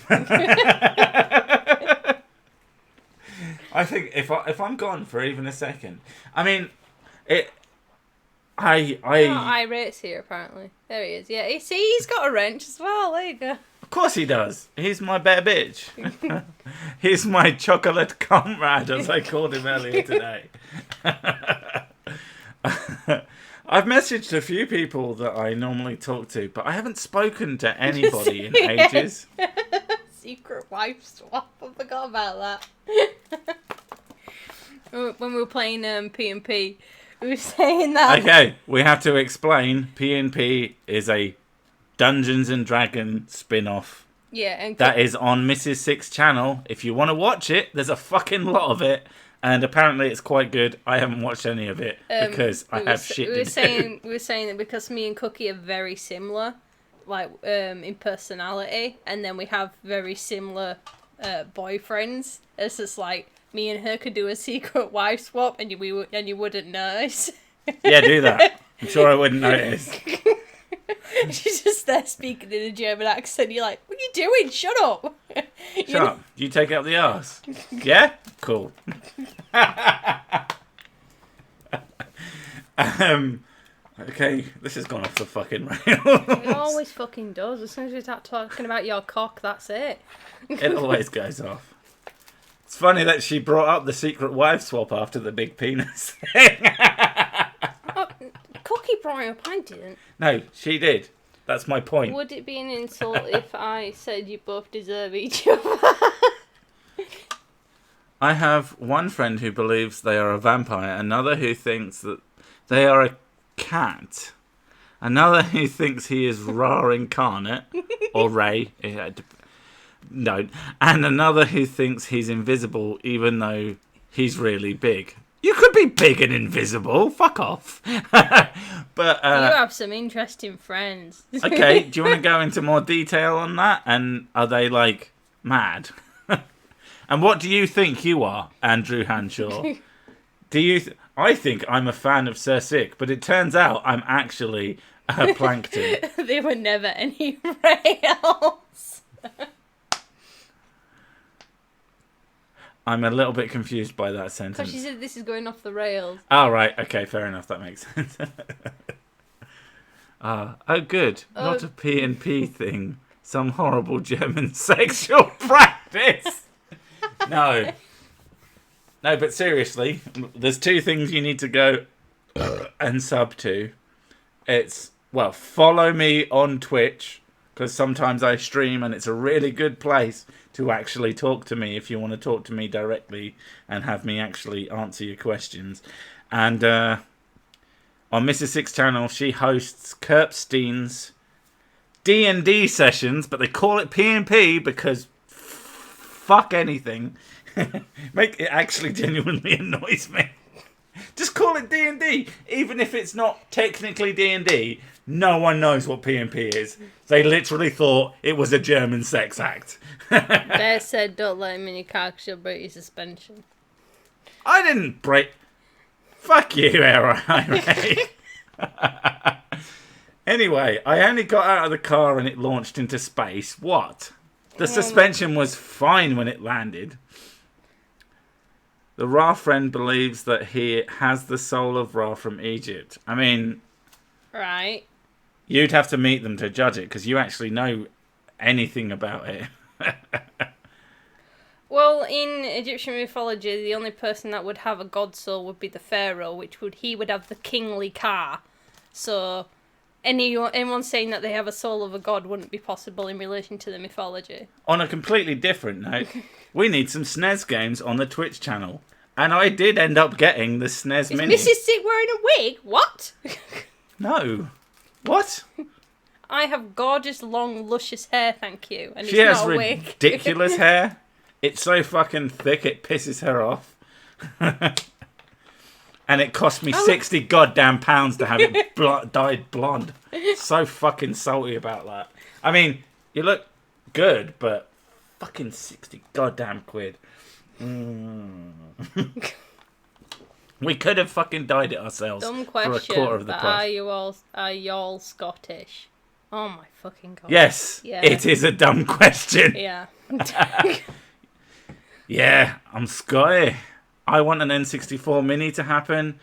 A: I think if I'm gone for even a second, I mean,
B: Irate's here apparently. There he is. Yeah, he's got a wrench as well. There you go.
A: Of course he does. He's my bear bitch. He's my chocolate comrade, as I called him earlier today. I've messaged a few people that I normally talk to, but I haven't spoken to anybody in ages.
B: Secret wife swap. I forgot about that. When we were playing P&P, we were saying that.
A: Okay, we have to explain. P&P is a Dungeons and Dragons spin-off.
B: Yeah, and
A: that is on Mrs. Six channel. If you want to watch it, there's a fucking lot of it, and apparently it's quite good. I haven't watched any of it because I have shit to do.
B: We were saying that because me and Cookie are very similar, like in personality, and then we have very similar boyfriends. It's just like me and her could do a secret wife swap, and you wouldn't notice.
A: Yeah, do that. I'm sure I wouldn't notice.
B: She's just there speaking in a German accent. You're like, what are you doing? Shut up.
A: Shut up. You take it up the arse. Yeah? Cool. Okay, this has gone off the fucking rails.
B: It always fucking does. As soon as we start talking about your cock, that's it.
A: It always goes off. It's funny that she brought up the secret wife swap after the big penis thing.
B: Cookie brought it up, I didn't.
A: No, she did. That's my point.
B: Would it be an insult if I said you both deserve each other?
A: I have one friend who believes they are a vampire, another who thinks that they are a cat, another who thinks he is Ra incarnate, or Ray, no, and another who thinks he's invisible even though he's really big. You could be big and invisible. Fuck off. But
B: you have some interesting friends.
A: Okay, do you want to go into more detail on that? And are they, like, mad? And what do you think you are, Andrew Hanshaw? I think I'm a fan of Sir Sick, but it turns out I'm actually a plankton.
B: They were never any rails.
A: I'm a little bit confused by that sentence.
B: Because she said this is going off the rails.
A: Oh, right. Okay, fair enough. That makes sense. Oh, good. Not a P&P thing. Some horrible German sexual practice. No, but seriously, there's two things you need to go and sub to. It's, well, follow me on Twitch, because sometimes I stream and it's a really good place to actually talk to me if you want to talk to me directly and have me actually answer your questions. And on Mrs. Six channel, she hosts Kirpstein's D&D sessions, but they call it P&P because fuck anything. It actually genuinely annoys me. Just call it D&D. Even if it's not technically D&D, no one knows what P&P is. They literally thought it was a German sex act.
B: Bear said, don't let him in your car because you'll break your suspension.
A: I didn't break... Fuck you, Ray. Anyway, I only got out of the car and it launched into space. What? The suspension was fine when it landed. The Ra friend believes that he has the soul of Ra from Egypt. I mean...
B: Right.
A: You'd have to meet them to judge it, because you actually know anything about it.
B: Well, in Egyptian mythology, the only person that would have a god soul would be the pharaoh, he would have the kingly car. So... Anyone saying that they have a soul of a god wouldn't be possible in relation to the mythology.
A: On a completely different note, we need some SNES games on the Twitch channel. And I did end up getting the SNES Mini.
B: Is Mrs. Sick wearing a wig? What?
A: No. What?
B: I have gorgeous, long, luscious hair, thank you. And
A: She
B: it's
A: has
B: not a wig.
A: ridiculous hair. It's so fucking thick it pisses her off. And it cost me 60 goddamn pounds to have it dyed blonde. So fucking salty about that. I mean, you look good, but fucking 60 goddamn quid. We could have fucking dyed it ourselves
B: Dumb
A: for a
B: question,
A: quarter of the
B: but
A: price.
B: are you all Scottish? Oh my fucking god.
A: Yes,
B: Yeah.
A: it is a dumb question.
B: Yeah.
A: Yeah, I'm Scotty. I want an N64 Mini to happen.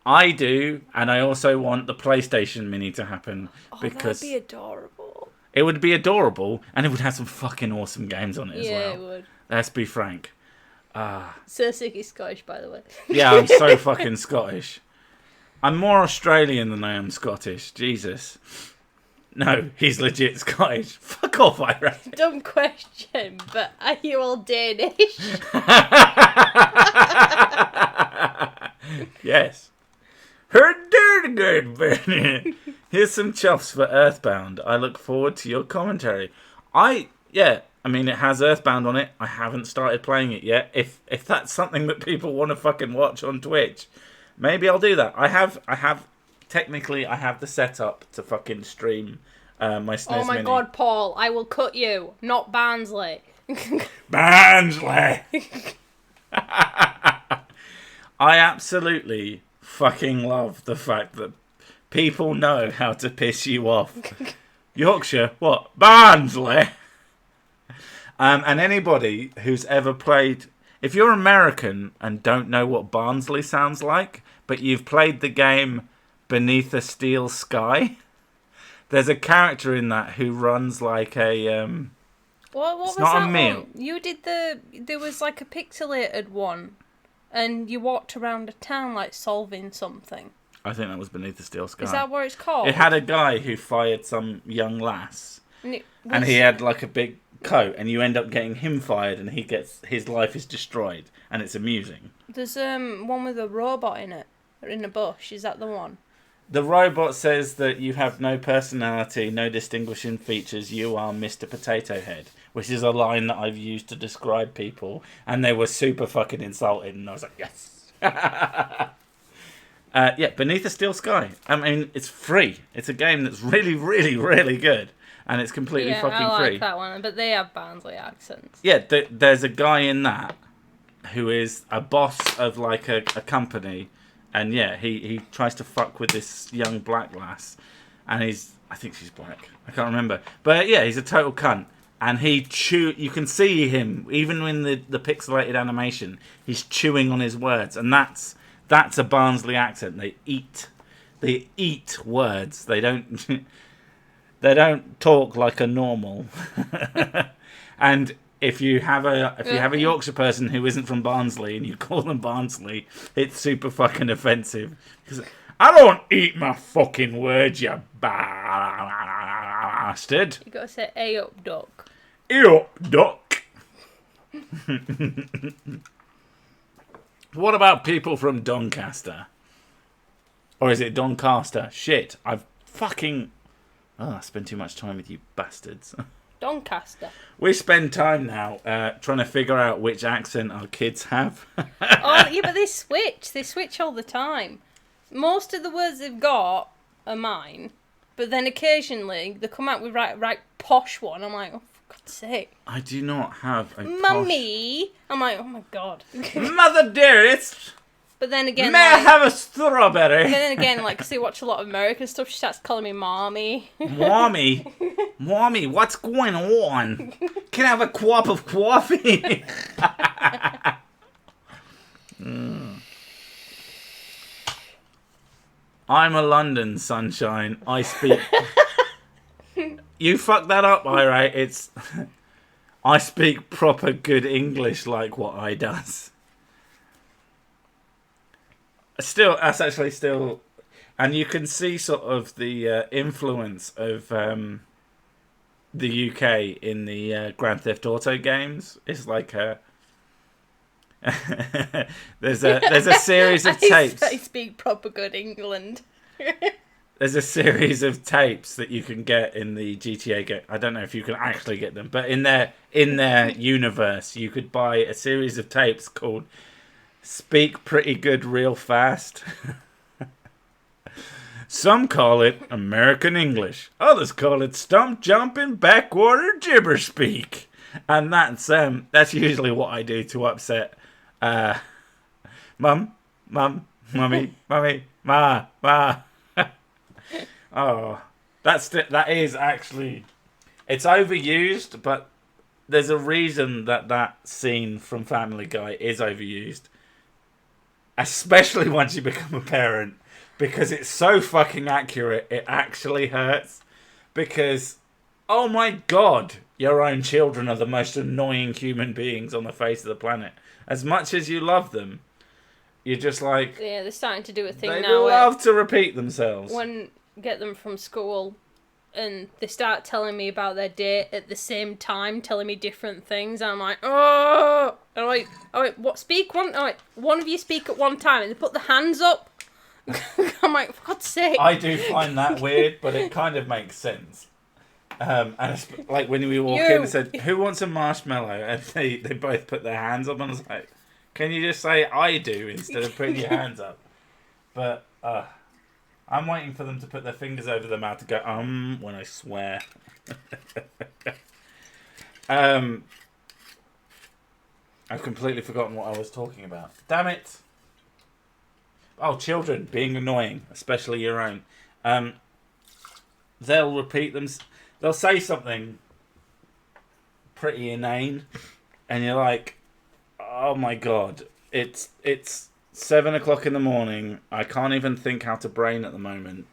A: I do, and I also want the PlayStation Mini to happen. Because
B: that'd be adorable.
A: it would be adorable, and it would have some fucking awesome games on it as well.
B: Yeah, it would.
A: Let's be frank.
B: Sir Sick is Scottish, by the way.
A: Yeah, I'm so fucking Scottish. I'm more Australian than I am Scottish. Jesus. No, he's legit Scottish. Fuck off, Ira.
B: Dumb question, but are you all Danish?
A: Yes. Here's some chuffs for Earthbound. I look forward to your commentary. I mean, it has Earthbound on it. I haven't started playing it yet. If that's something that people want to fucking watch on Twitch, maybe I'll do that. I have the setup to fucking stream my SNES Mini.
B: Oh my god, Paul, I will cut you, not Barnsley.
A: Barnsley! I absolutely fucking love the fact that people know how to piss you off. Yorkshire, what? Barnsley! And anybody who's ever played... If you're American and don't know what Barnsley sounds like, but you've played the game Beneath a Steel Sky, there's a character in that who runs like a...
B: What was
A: not
B: that
A: a meal.
B: one? You did there was like a pixelated one, and you walked around a town like solving something.
A: I think that was Beneath the Steel Sky.
B: Is that what it's called?
A: It had a guy who fired some young lass, and he had like a big coat, and you end up getting him fired, and his life is destroyed, and it's amusing.
B: There's one with a robot in it, in a bush. Is that the one?
A: The robot says that you have no personality, no distinguishing features. You are Mr. Potato Head, which is a line that I've used to describe people, and they were super fucking insulted, and I was like, yes. Yeah, Beneath the Steel Sky. I mean, it's free. It's a game that's really, really, really good, and it's completely fucking
B: I like
A: free.
B: that one, but they have Barnsley accents.
A: Yeah, there's a guy in that who is a boss of like a company, and yeah, he tries to fuck with this young black lass, and I think she's black. I can't remember, but yeah, he's a total cunt. And you can see him even in the pixelated animation. He's chewing on his words, and that's a Barnsley accent. They eat words. They don't talk like a normal. And if you have a Yorkshire person who isn't from Barnsley and you call them Barnsley, it's super fucking offensive. Because I don't eat my fucking words, you bastard.
B: You gotta say "Hey up, duck."
A: Hey up, duck. What about people from Doncaster? Or is it Doncaster? Shit, I spend too much time with you bastards.
B: Doncaster.
A: We spend time now trying to figure out which accent our kids have.
B: Oh, yeah, but they switch. They switch all the time. Most of the words they've got are mine, but then occasionally they come out with right posh one. I'm like, oh, for God's sake.
A: I do not have a
B: Mummy! I'm like, oh my God.
A: Mother dearest!
B: But But then again,
A: may I
B: like,
A: have a strawberry?
B: but then again, like, 'cause I watch a lot of American stuff, she starts calling me mommy.
A: Mommy, mommy, what's going on? Can I have a cup of coffee? I'm a London sunshine. I speak. You fucked that up, alright? It's. I speak proper good English, like what I does. Still, that's actually still, and you can see sort of the influence of the UK in the Grand Theft Auto games. It's like a there's a series of tapes.
B: I speak proper good England.
A: There's a series of tapes that you can get in the GTA game. I don't know if you can actually get them, but in their universe, you could buy a series of tapes called "Speak Pretty Good Real Fast." Some call it American English. Others call it stump jumping backwater gibber speak. And that's usually what I do to upset mum, mummy, ma. Oh, that is actually, it's overused, but there's a reason that scene from Family Guy is overused. Especially once you become a parent. Because it's so fucking accurate, it actually hurts. Because, oh my god, your own children are the most annoying human beings on the face of the planet. As much as you love them, you're just like...
B: Yeah, they're starting to do a thing
A: they
B: now.
A: They love to repeat themselves.
B: When get them from school and they start telling me about their day at the same time, telling me different things, I'm like, oh! And I'm like, oh, what, speak one? I'm like, one of you speak at one time, and they put the hands up. I'm like, for God's sake.
A: I do find that weird, but it kind of makes sense. And it's like when we walk in and said, who wants a marshmallow? And they both put their hands up, and I was like, can you just say I do instead of putting your hands up? But I'm waiting for them to put their fingers over their mouth to go, when I swear. I've completely forgotten what I was talking about. Damn it. Oh, children being annoying, especially your own. They'll repeat them. They'll say something pretty inane, and you're like, "Oh my god, it's 7:00 in the morning. I can't even think how to brain at the moment,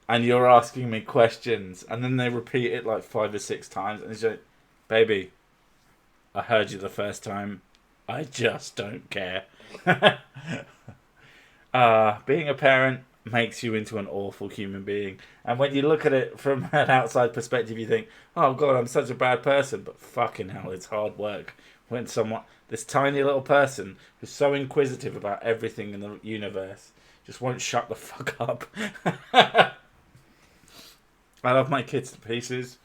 A: and you're asking me questions." And then they repeat it like 5 or 6 times, and it's like, "Baby, I heard you the first time. I just don't care." Being a parent makes you into an awful human being. And when you look at it from an outside perspective, you think, oh god, I'm such a bad person. But fucking hell, it's hard work. When this tiny little person who's so inquisitive about everything in the universe just won't shut the fuck up. I love my kids to pieces,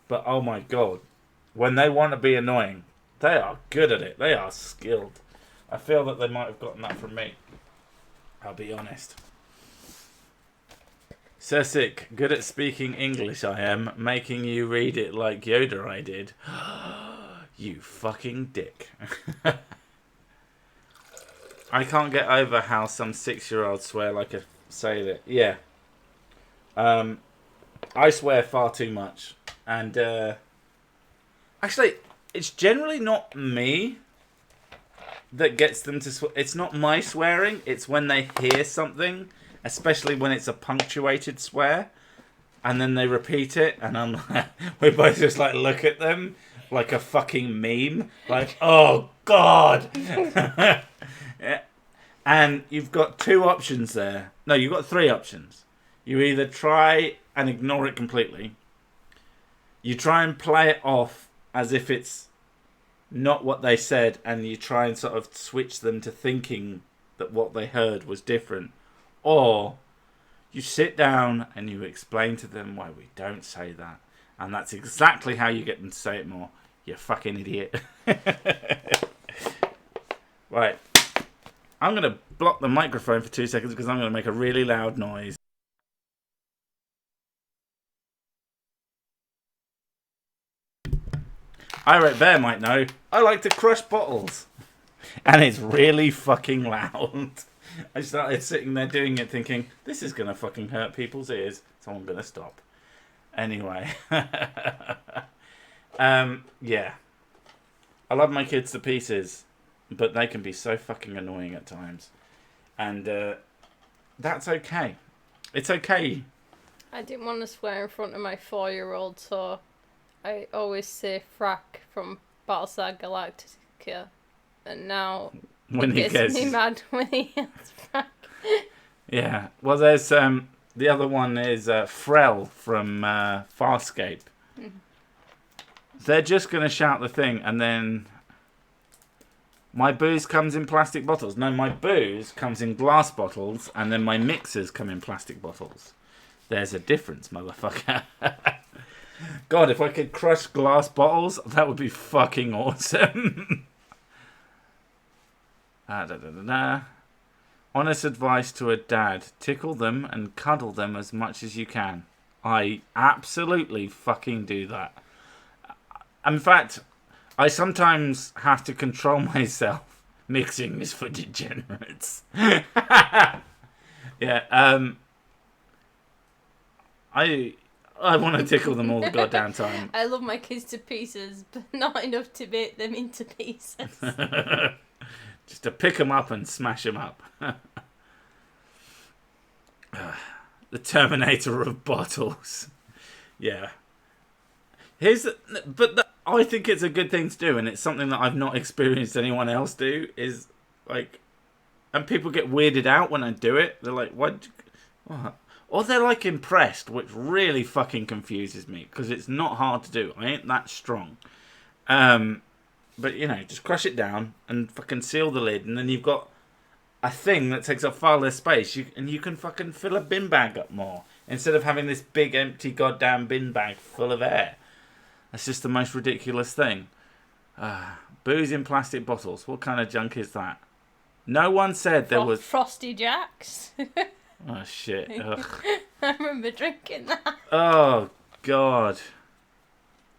A: but oh my god, when they want to be annoying, they are good at it. They are skilled. I feel that they might have gotten that from me. I'll be honest. So sick. Good at speaking English I am. Making you read it like Yoda I did. You fucking dick. I can't get over how some 6-year-olds swear like a sailor. Yeah. I swear far too much. And, actually, it's generally not me that gets them to swear. It's not my swearing, it's when they hear something, especially when it's a punctuated swear, and then they repeat it, and I'm like, we both just like look at them like a fucking meme, like, oh god. Yeah. And you've got 2 options there. No, you've got 3 options. You either try and ignore it completely, you try and play it off as if it's not what they said, and you try and sort of switch them to thinking that what they heard was different, or you sit down and you explain to them why we don't say that, and that's exactly how you get them to say it more. You fucking idiot. Right, I'm gonna block the microphone for 2 seconds because I'm gonna make a really loud noise. Irate Bear might know, I like to crush bottles. And it's really fucking loud. I started sitting there doing it thinking, this is going to fucking hurt people's ears, so I'm going to stop. Anyway. Yeah. I love my kids to pieces, but they can be so fucking annoying at times. And that's okay. It's okay.
B: I didn't want to swear in front of my 4-year-old, so I always say frack from Battlestar Galactica. And now
A: When he
B: gets
A: gets
B: me mad when he yells frack.
A: Yeah. Well, there's the other one is Frel from Farscape. They're just going to shout the thing, and then my booze comes in plastic bottles. No, my booze comes in glass bottles, and then my mixers come in plastic bottles. There's a difference, motherfucker. God, if I could crush glass bottles, that would be fucking awesome. Honest advice to a dad. Tickle them and cuddle them as much as you can. I absolutely fucking do that. In fact, I sometimes have to control myself. Mixing is for degenerates. Yeah, I want to tickle them all the goddamn time.
B: I love my kids to pieces, but not enough to make them into pieces.
A: Just to pick them up and smash them up. The Terminator of bottles. Yeah. I think it's a good thing to do, and it's something that I've not experienced anyone else do. Is like, and people get weirded out when I do it. They're like, "What?" Or they're like impressed, which really fucking confuses me because it's not hard to do. I ain't that strong. But you know, just crush it down and fucking seal the lid, and then you've got a thing that takes up far less space. And you can fucking fill a bin bag up more instead of having this big empty goddamn bin bag full of air. That's just the most ridiculous thing. Booze in plastic bottles. What kind of junk is that? No one said there was...
B: Frosty Jacks.
A: Oh, shit. Ugh.
B: I remember drinking that.
A: Oh, God.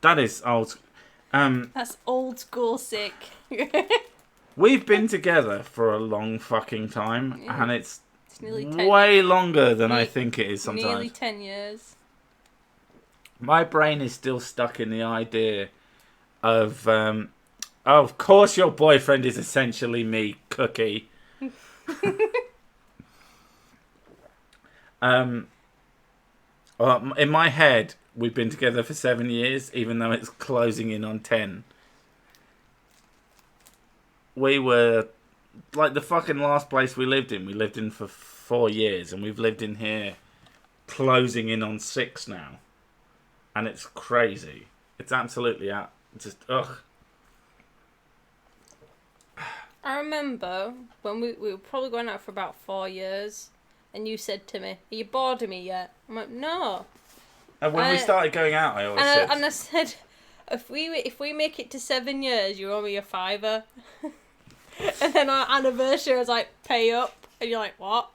A: That is old.
B: That's old school sick.
A: We've been together for a long fucking time, and it's
B: nearly 10
A: way longer than I think it is sometimes.
B: Nearly 10 years.
A: My brain is still stuck in the idea of course your boyfriend is essentially me, Cookie. In my head, we've been together for 7 years, even though it's closing in on 10. We were like the fucking last place we lived in. We lived in for 4 years, and we've lived in here closing in on 6 now. And it's crazy. It's absolutely just ugh.
B: I remember when we were probably going out for about 4 years, and you said to me, "Are you bored of me yet?" I'm like, "No."
A: And when we started going out, I always said...
B: And I said, if we make it to 7 years, you owe me a $5. And then our anniversary, I was like, "Pay up." And you're like, "What?"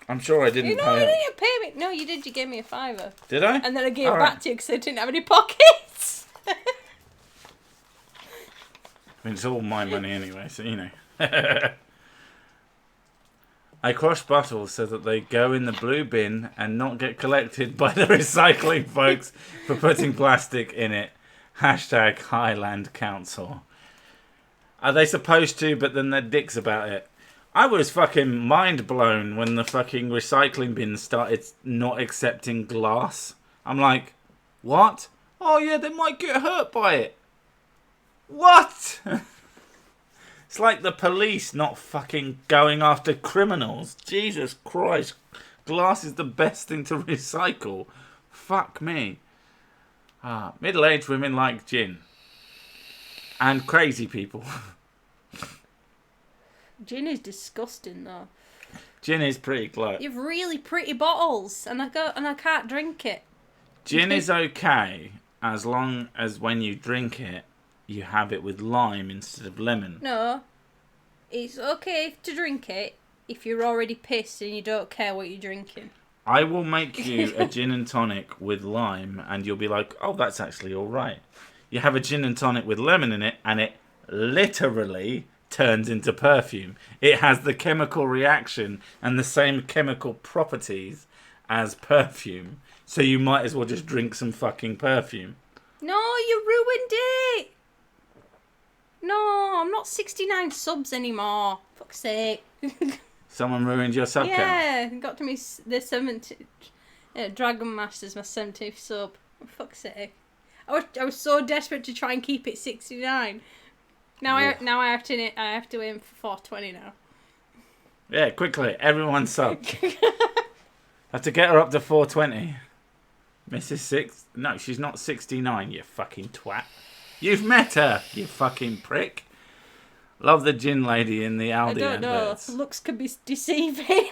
A: I'm sure I didn't
B: you know,
A: pay
B: you
A: up.
B: didn't pay me. No, you did. You gave me a $5.
A: Did I?
B: And then I gave
A: All
B: it
A: right.
B: back to you because I didn't have any pockets.
A: I mean, it's all my money anyway, so you know. I crush bottles so that they go in the blue bin and not get collected by the recycling folks for putting plastic in it. Hashtag Highland Council. Are they supposed to, but then they're dicks about it? I was fucking mind blown when the fucking recycling bins started not accepting glass. I'm like, what? Oh yeah, they might get hurt by it. What? It's like the police not fucking going after criminals. Jesus Christ. Glass is the best thing to recycle. Fuck me. Middle-aged women like gin. And crazy people.
B: Gin is disgusting, though.
A: Gin is pretty close.
B: You have really pretty bottles, and I can't drink it.
A: Gin is okay as long as when you drink it, you have it with lime instead of lemon.
B: No, it's okay to drink it if you're already pissed and you don't care what you're drinking.
A: I will make you a gin and tonic with lime, and you'll be like, oh, that's actually all right. You have a gin and tonic with lemon in it, and it literally turns into perfume. It has the chemical reaction and the same chemical properties as perfume. So you might as well just drink some fucking perfume.
B: No, you ruined it. No, I'm not 69 subs anymore. Fuck's sake.
A: Someone ruined your sub count.
B: Yeah, got to me the 70th. Dragon Master's my 70th sub. For fuck's sake. I was so desperate to try and keep it 69. Now I have to aim for 420 now.
A: Yeah, quickly, everyone sub. Have to get her up to 420. Mrs. Six? No, she's not 69. You fucking twat. You've met her. You fucking prick. Love the gin lady in the Aldi adverts.
B: Know. Looks can be deceiving.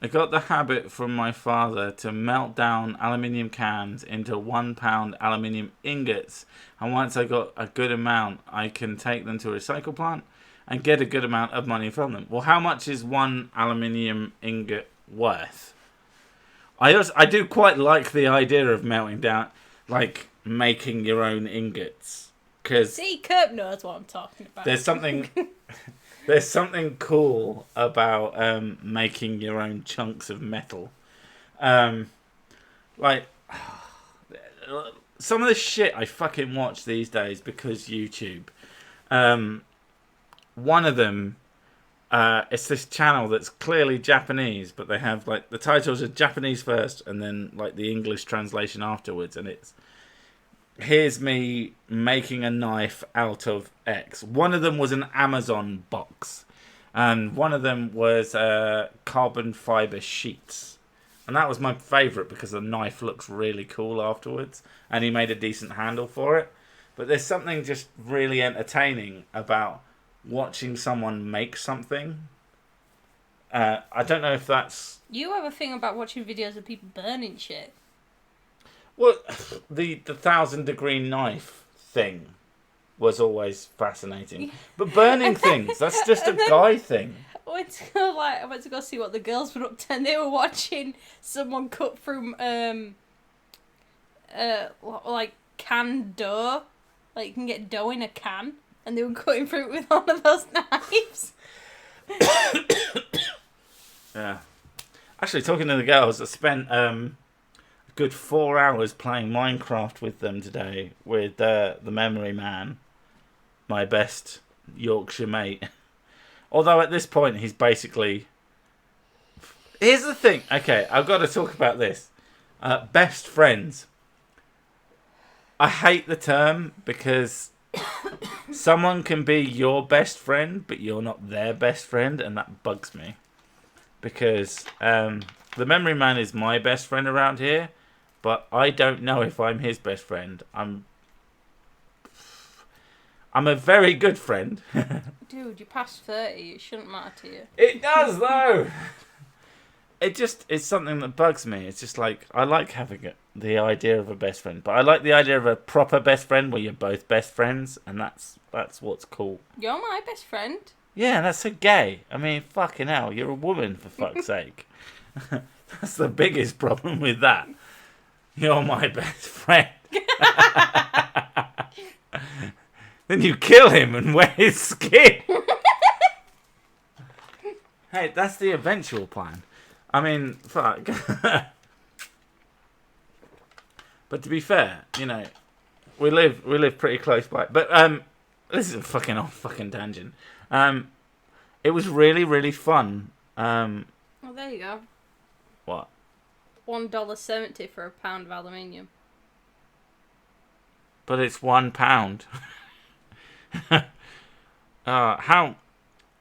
A: I got the habit from my father to melt down aluminium cans into £1 aluminium ingots, and once I got a good amount, I can take them to a recycle plant and get a good amount of money from them. Well, how much is one aluminium ingot worth? I do quite like the idea of melting down, like making your own ingots. Cause
B: see, Kurt knows what I'm talking about.
A: There's something cool about making your own chunks of metal. Like some of the shit I fucking watch these days because YouTube. One of them, it's this channel that's clearly Japanese, but they have like the titles are Japanese first and then like the English translation afterwards, and it's here's me making a knife out of X. One of them was an Amazon box, and one of them was carbon fiber sheets, and that was my favourite because the knife looks really cool afterwards, and he made a decent handle for it. But there's something just really entertaining about watching someone make something. I don't know if that's...
B: You have a thing about watching videos of people burning shit.
A: Well, the 1,000-degree knife thing was always fascinating. But burning things, that's just a guy thing.
B: I went to go see what the girls were up to, and they were watching someone cut through like canned dough. Like you can get dough in a can, and they were cutting through it with one of those knives.
A: Yeah. Actually, talking to the girls, I spent good 4 hours playing Minecraft with them today with the memory man, my best Yorkshire mate. Although at this point he's basically... Here's the thing. Okay, I've got to talk about this. Best friends. I hate the term because someone can be your best friend, but you're not their best friend, and that bugs me. Because the memory man is my best friend around here, but I don't know if I'm his best friend. I'm a very good friend.
B: Dude, you're past 30. It shouldn't matter to you.
A: It does, though. It's something that bugs me. It's just like, I like having the idea of a best friend, but I like the idea of a proper best friend where you're both best friends, and that's what's cool.
B: You're my best friend.
A: Yeah, that's so gay. I mean, fucking hell, you're a woman, for fuck's sake. That's the biggest problem with that. You're my best friend. Then you kill him and wear his skin. Hey, that's the eventual plan. I mean, fuck. But to be fair, you know, we live pretty close by. But this is a fucking off fucking tangent. It was really, really fun.
B: Well, there you go.
A: What?
B: $1.70 for a pound of aluminium.
A: But it's £1. How?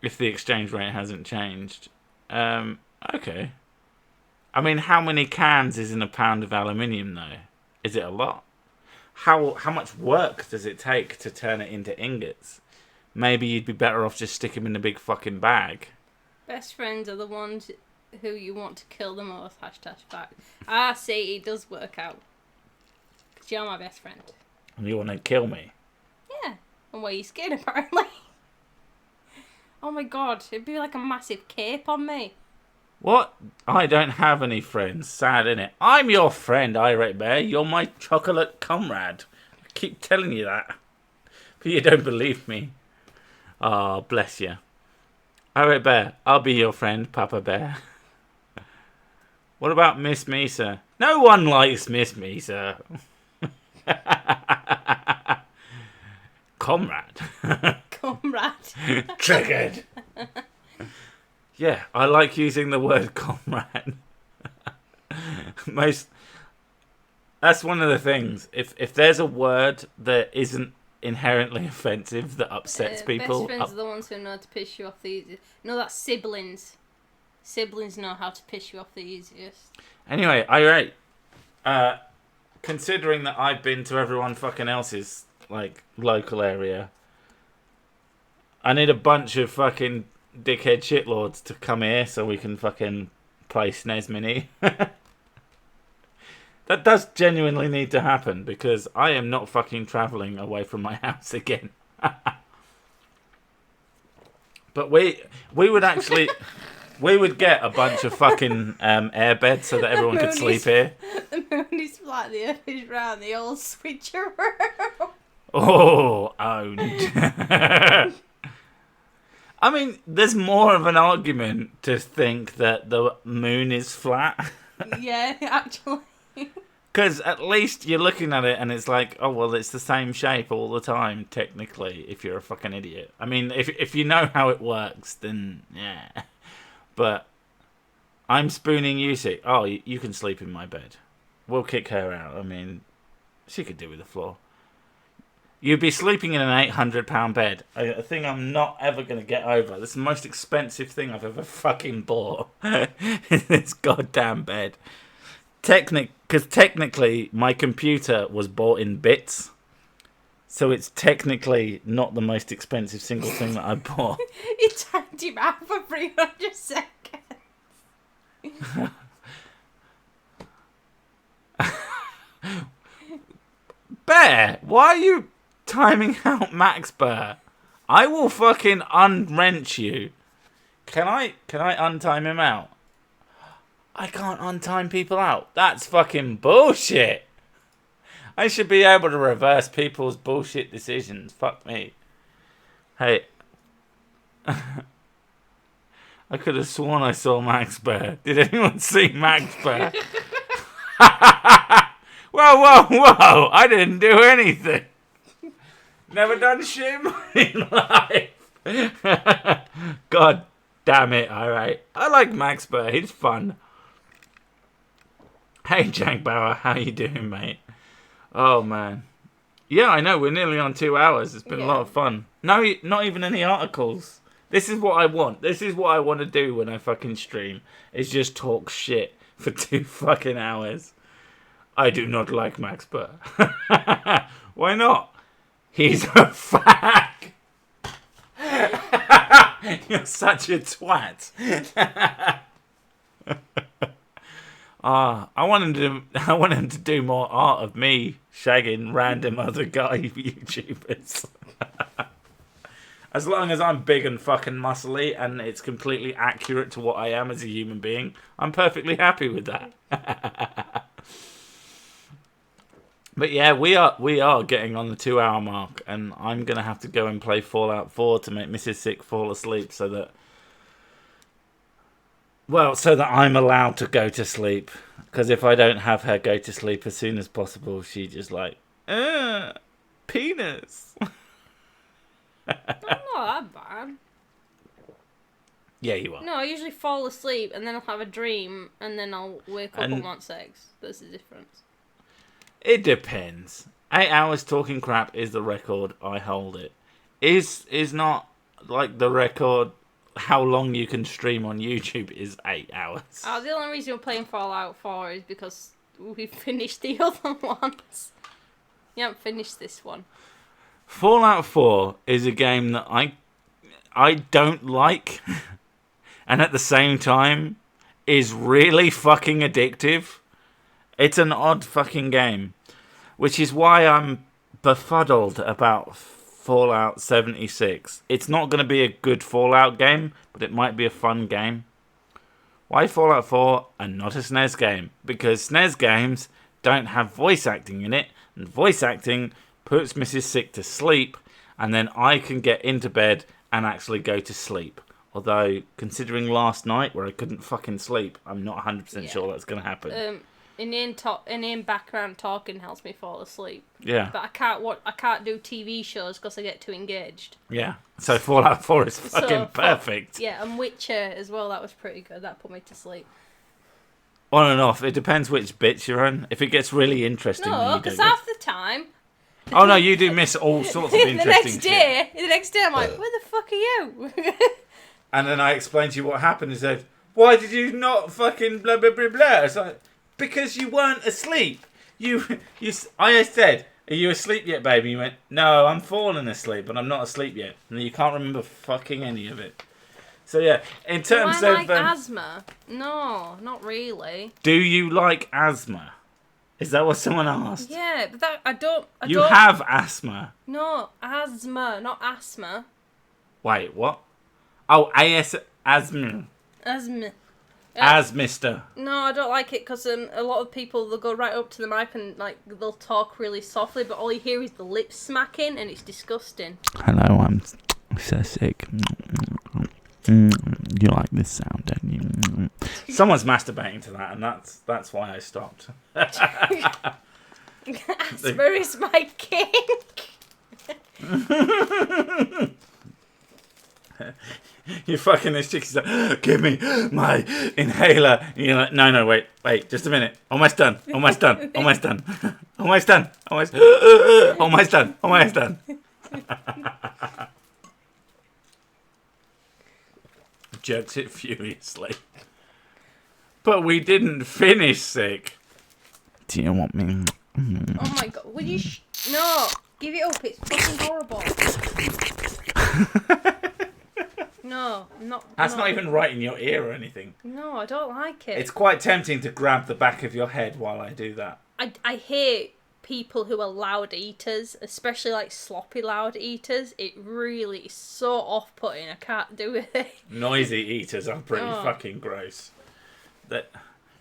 A: If the exchange rate hasn't changed. Okay. I mean, how many cans is in a pound of aluminium, though? Is it a lot? How much work does it take to turn it into ingots? Maybe you'd be better off just sticking them in a big fucking bag.
B: Best friends are the ones who you want to kill the most. #fact. Ah, see, it does work out. Because you're my best friend.
A: And you want to kill me?
B: Yeah. And wear your skin, apparently. Oh my god, it'd be like a massive cape on me.
A: What? I don't have any friends. Sad, innit? I'm your friend, Irate Bear. You're my chocolate comrade. I keep telling you that. But you don't believe me. Oh, bless you. Alright, Bear. I'll be your friend, Papa Bear. What about Miss Misa? No one likes Miss Misa. Comrade.
B: Comrade.
A: Triggered. Yeah, I like using the word comrade. That's one of the things. If there's a word that isn't inherently offensive that upsets people.
B: Best friends are the ones who know how to piss you off the easiest. No, that's siblings. Siblings know how to piss you off the easiest.
A: Anyway, alright. Considering that I've been to everyone fucking else's like local area, I need a bunch of fucking dickhead shitlords to come here so we can fucking play SNES Mini. That does genuinely need to happen because I am not fucking travelling away from my house again. But we would actually... We would get a bunch of fucking airbeds so that everyone could sleep here.
B: The moon is flat, the earth is round, the old switcheroo.
A: Oh, owned. I mean, there's more of an argument to think that the moon is flat.
B: Yeah, actually.
A: Because at least you're looking at it and it's like, oh, well, it's the same shape all the time, technically, if you're a fucking idiot. I mean, if you know how it works, then yeah. But I'm spooning Yusi. Oh, you can sleep in my bed. We'll kick her out. I mean, she could do with the floor. You'd be sleeping in an £800 bed. A thing I'm not ever going to get over. This is the most expensive thing I've ever fucking bought. This goddamn bed. Because technically, my computer was bought in bits. So it's technically not the most expensive single thing that I bought.
B: You turned him out for 300 seconds.
A: Bear, why are you timing out Max Bear? I will fucking unwrench you. Can I untime him out? I can't untime people out. That's fucking bullshit. I should be able to reverse people's bullshit decisions. Fuck me. Hey. I could have sworn I saw Max Bear. Did anyone see Max Bear? Whoa. I didn't do anything. Never done shit in my life. God damn it. Alright. I like Max Bear. He's fun. Hey, Jack Bauer. How you doing, mate? Oh, man. Yeah, I know. We're nearly on 2 hours. It's been a lot of fun. No, not even any articles. This is what I want. This is what I want to do when I fucking stream. Is just talk shit for 2 fucking hours. I do not like Max Burr. Why not? He's a fag. You're such a twat. I want him to do more art of me shagging random other guy YouTubers. As long as I'm big and fucking muscly and it's completely accurate to what I am as a human being, I'm perfectly happy with that. But yeah, we are getting on the 2 hour mark, and I'm gonna have to go and play Fallout 4 to make Mrs. Sick fall asleep so that I'm allowed to go to sleep. Because if I don't have her go to sleep as soon as possible, she just like, penis.
B: I'm not that bad.
A: Yeah, you are.
B: No, I usually fall asleep and then I'll have a dream and then I'll wake up and want sex. That's the difference.
A: It depends. 8 hours talking crap is the record. I hold it. Is not like the record. How long you can stream on YouTube is 8 hours.
B: Oh, the only reason we're playing Fallout 4 is because we finished the other ones. You haven't finished this one.
A: Fallout 4 is a game that I don't like, and at the same time is really fucking addictive. It's an odd fucking game, which is why I'm befuddled about Fallout 76. It's not going to be a good Fallout game, but it might be a fun game. Why Fallout 4 and not a SNES game? Because SNES games don't have voice acting in it, and voice acting puts Mrs. Sick to sleep, and then I can get into bed and actually go to sleep. Although, considering last night where I couldn't fucking sleep, I'm not 100% sure that's going to happen.
B: Inane background talking helps me fall asleep.
A: Yeah.
B: But I can't do TV shows because I get too engaged.
A: Yeah. So Fallout 4 is fucking perfect.
B: Yeah, and Witcher as well. That was pretty good. That put me to sleep.
A: On and off. It depends which bits you're on. If it gets really interesting,
B: No, because half the time.
A: Oh no, you do miss all sorts of interesting shit.
B: The next day, I'm like, where the fuck are you?
A: And then I explained to you what happened and said, why did you not fucking blah blah blah blah? It's like, because you weren't asleep. I said, are you asleep yet, baby? You went, no, I'm falling asleep, but I'm not asleep yet. And you can't remember fucking any of it. So yeah, in terms
B: do I
A: of
B: like asthma? No, not really.
A: Do you like asthma? Is that what someone asked?
B: Yeah, but that I don't.
A: You have asthma.
B: No, asthma, not asthma.
A: Wait, what? Oh, asthma.
B: Asthma.
A: Asmister.
B: No, I don't like it because a lot of people, they'll go right up to the mic and like they'll talk really softly, but all you hear is the lips smacking, and it's disgusting.
A: Hello, I'm so sick. You like this sound, don't you? Someone's masturbating to that, and that's why I stopped.
B: Asthma is my kink.
A: You fucking this chick is like, give me my inhaler. And you're like, no, wait, just a minute. Almost done. Almost done. Almost done. Almost done. Almost done. Almost done. Jerks it furiously. But we didn't finish, sick. Do you want me?
B: Oh my god, will you no, give it up, it's fucking horrible. No,
A: That's not even right in your ear or anything.
B: No, I don't like it.
A: It's quite tempting to grab the back of your head while I do that.
B: I hate people who are loud eaters, especially like sloppy loud eaters. It really is so off-putting. I can't do it.
A: Noisy eaters are pretty fucking gross. That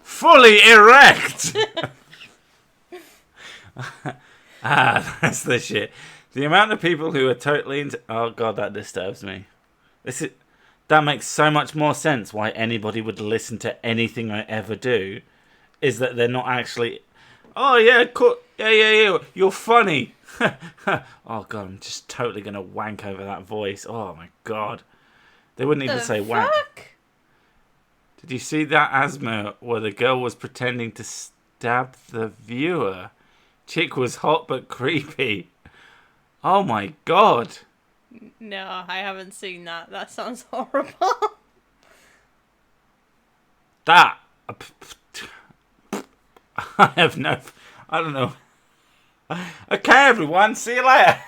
A: fully erect. That's the shit. The amount of people who are totally into... Oh god, that disturbs me. That makes so much more sense why anybody would listen to anything I ever do, is that they're not actually... Oh yeah, cool. Yeah, you're funny. Oh god, I'm just totally gonna wank over that voice. Oh my god. They wouldn't even say wank. Did you see that asthma where the girl was pretending to stab the viewer? Chick was hot but creepy. Oh my god.
B: No, I haven't seen that. That sounds horrible.
A: That... I don't know. Okay, everyone, see you later.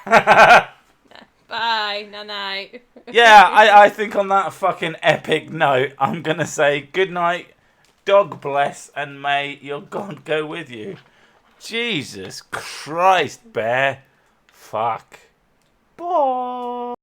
B: Bye, night.
A: Yeah, I think on that fucking epic note, I'm going to say good night, dog bless, and may your God go with you. Jesus Christ, Bear. Fuck. Bye.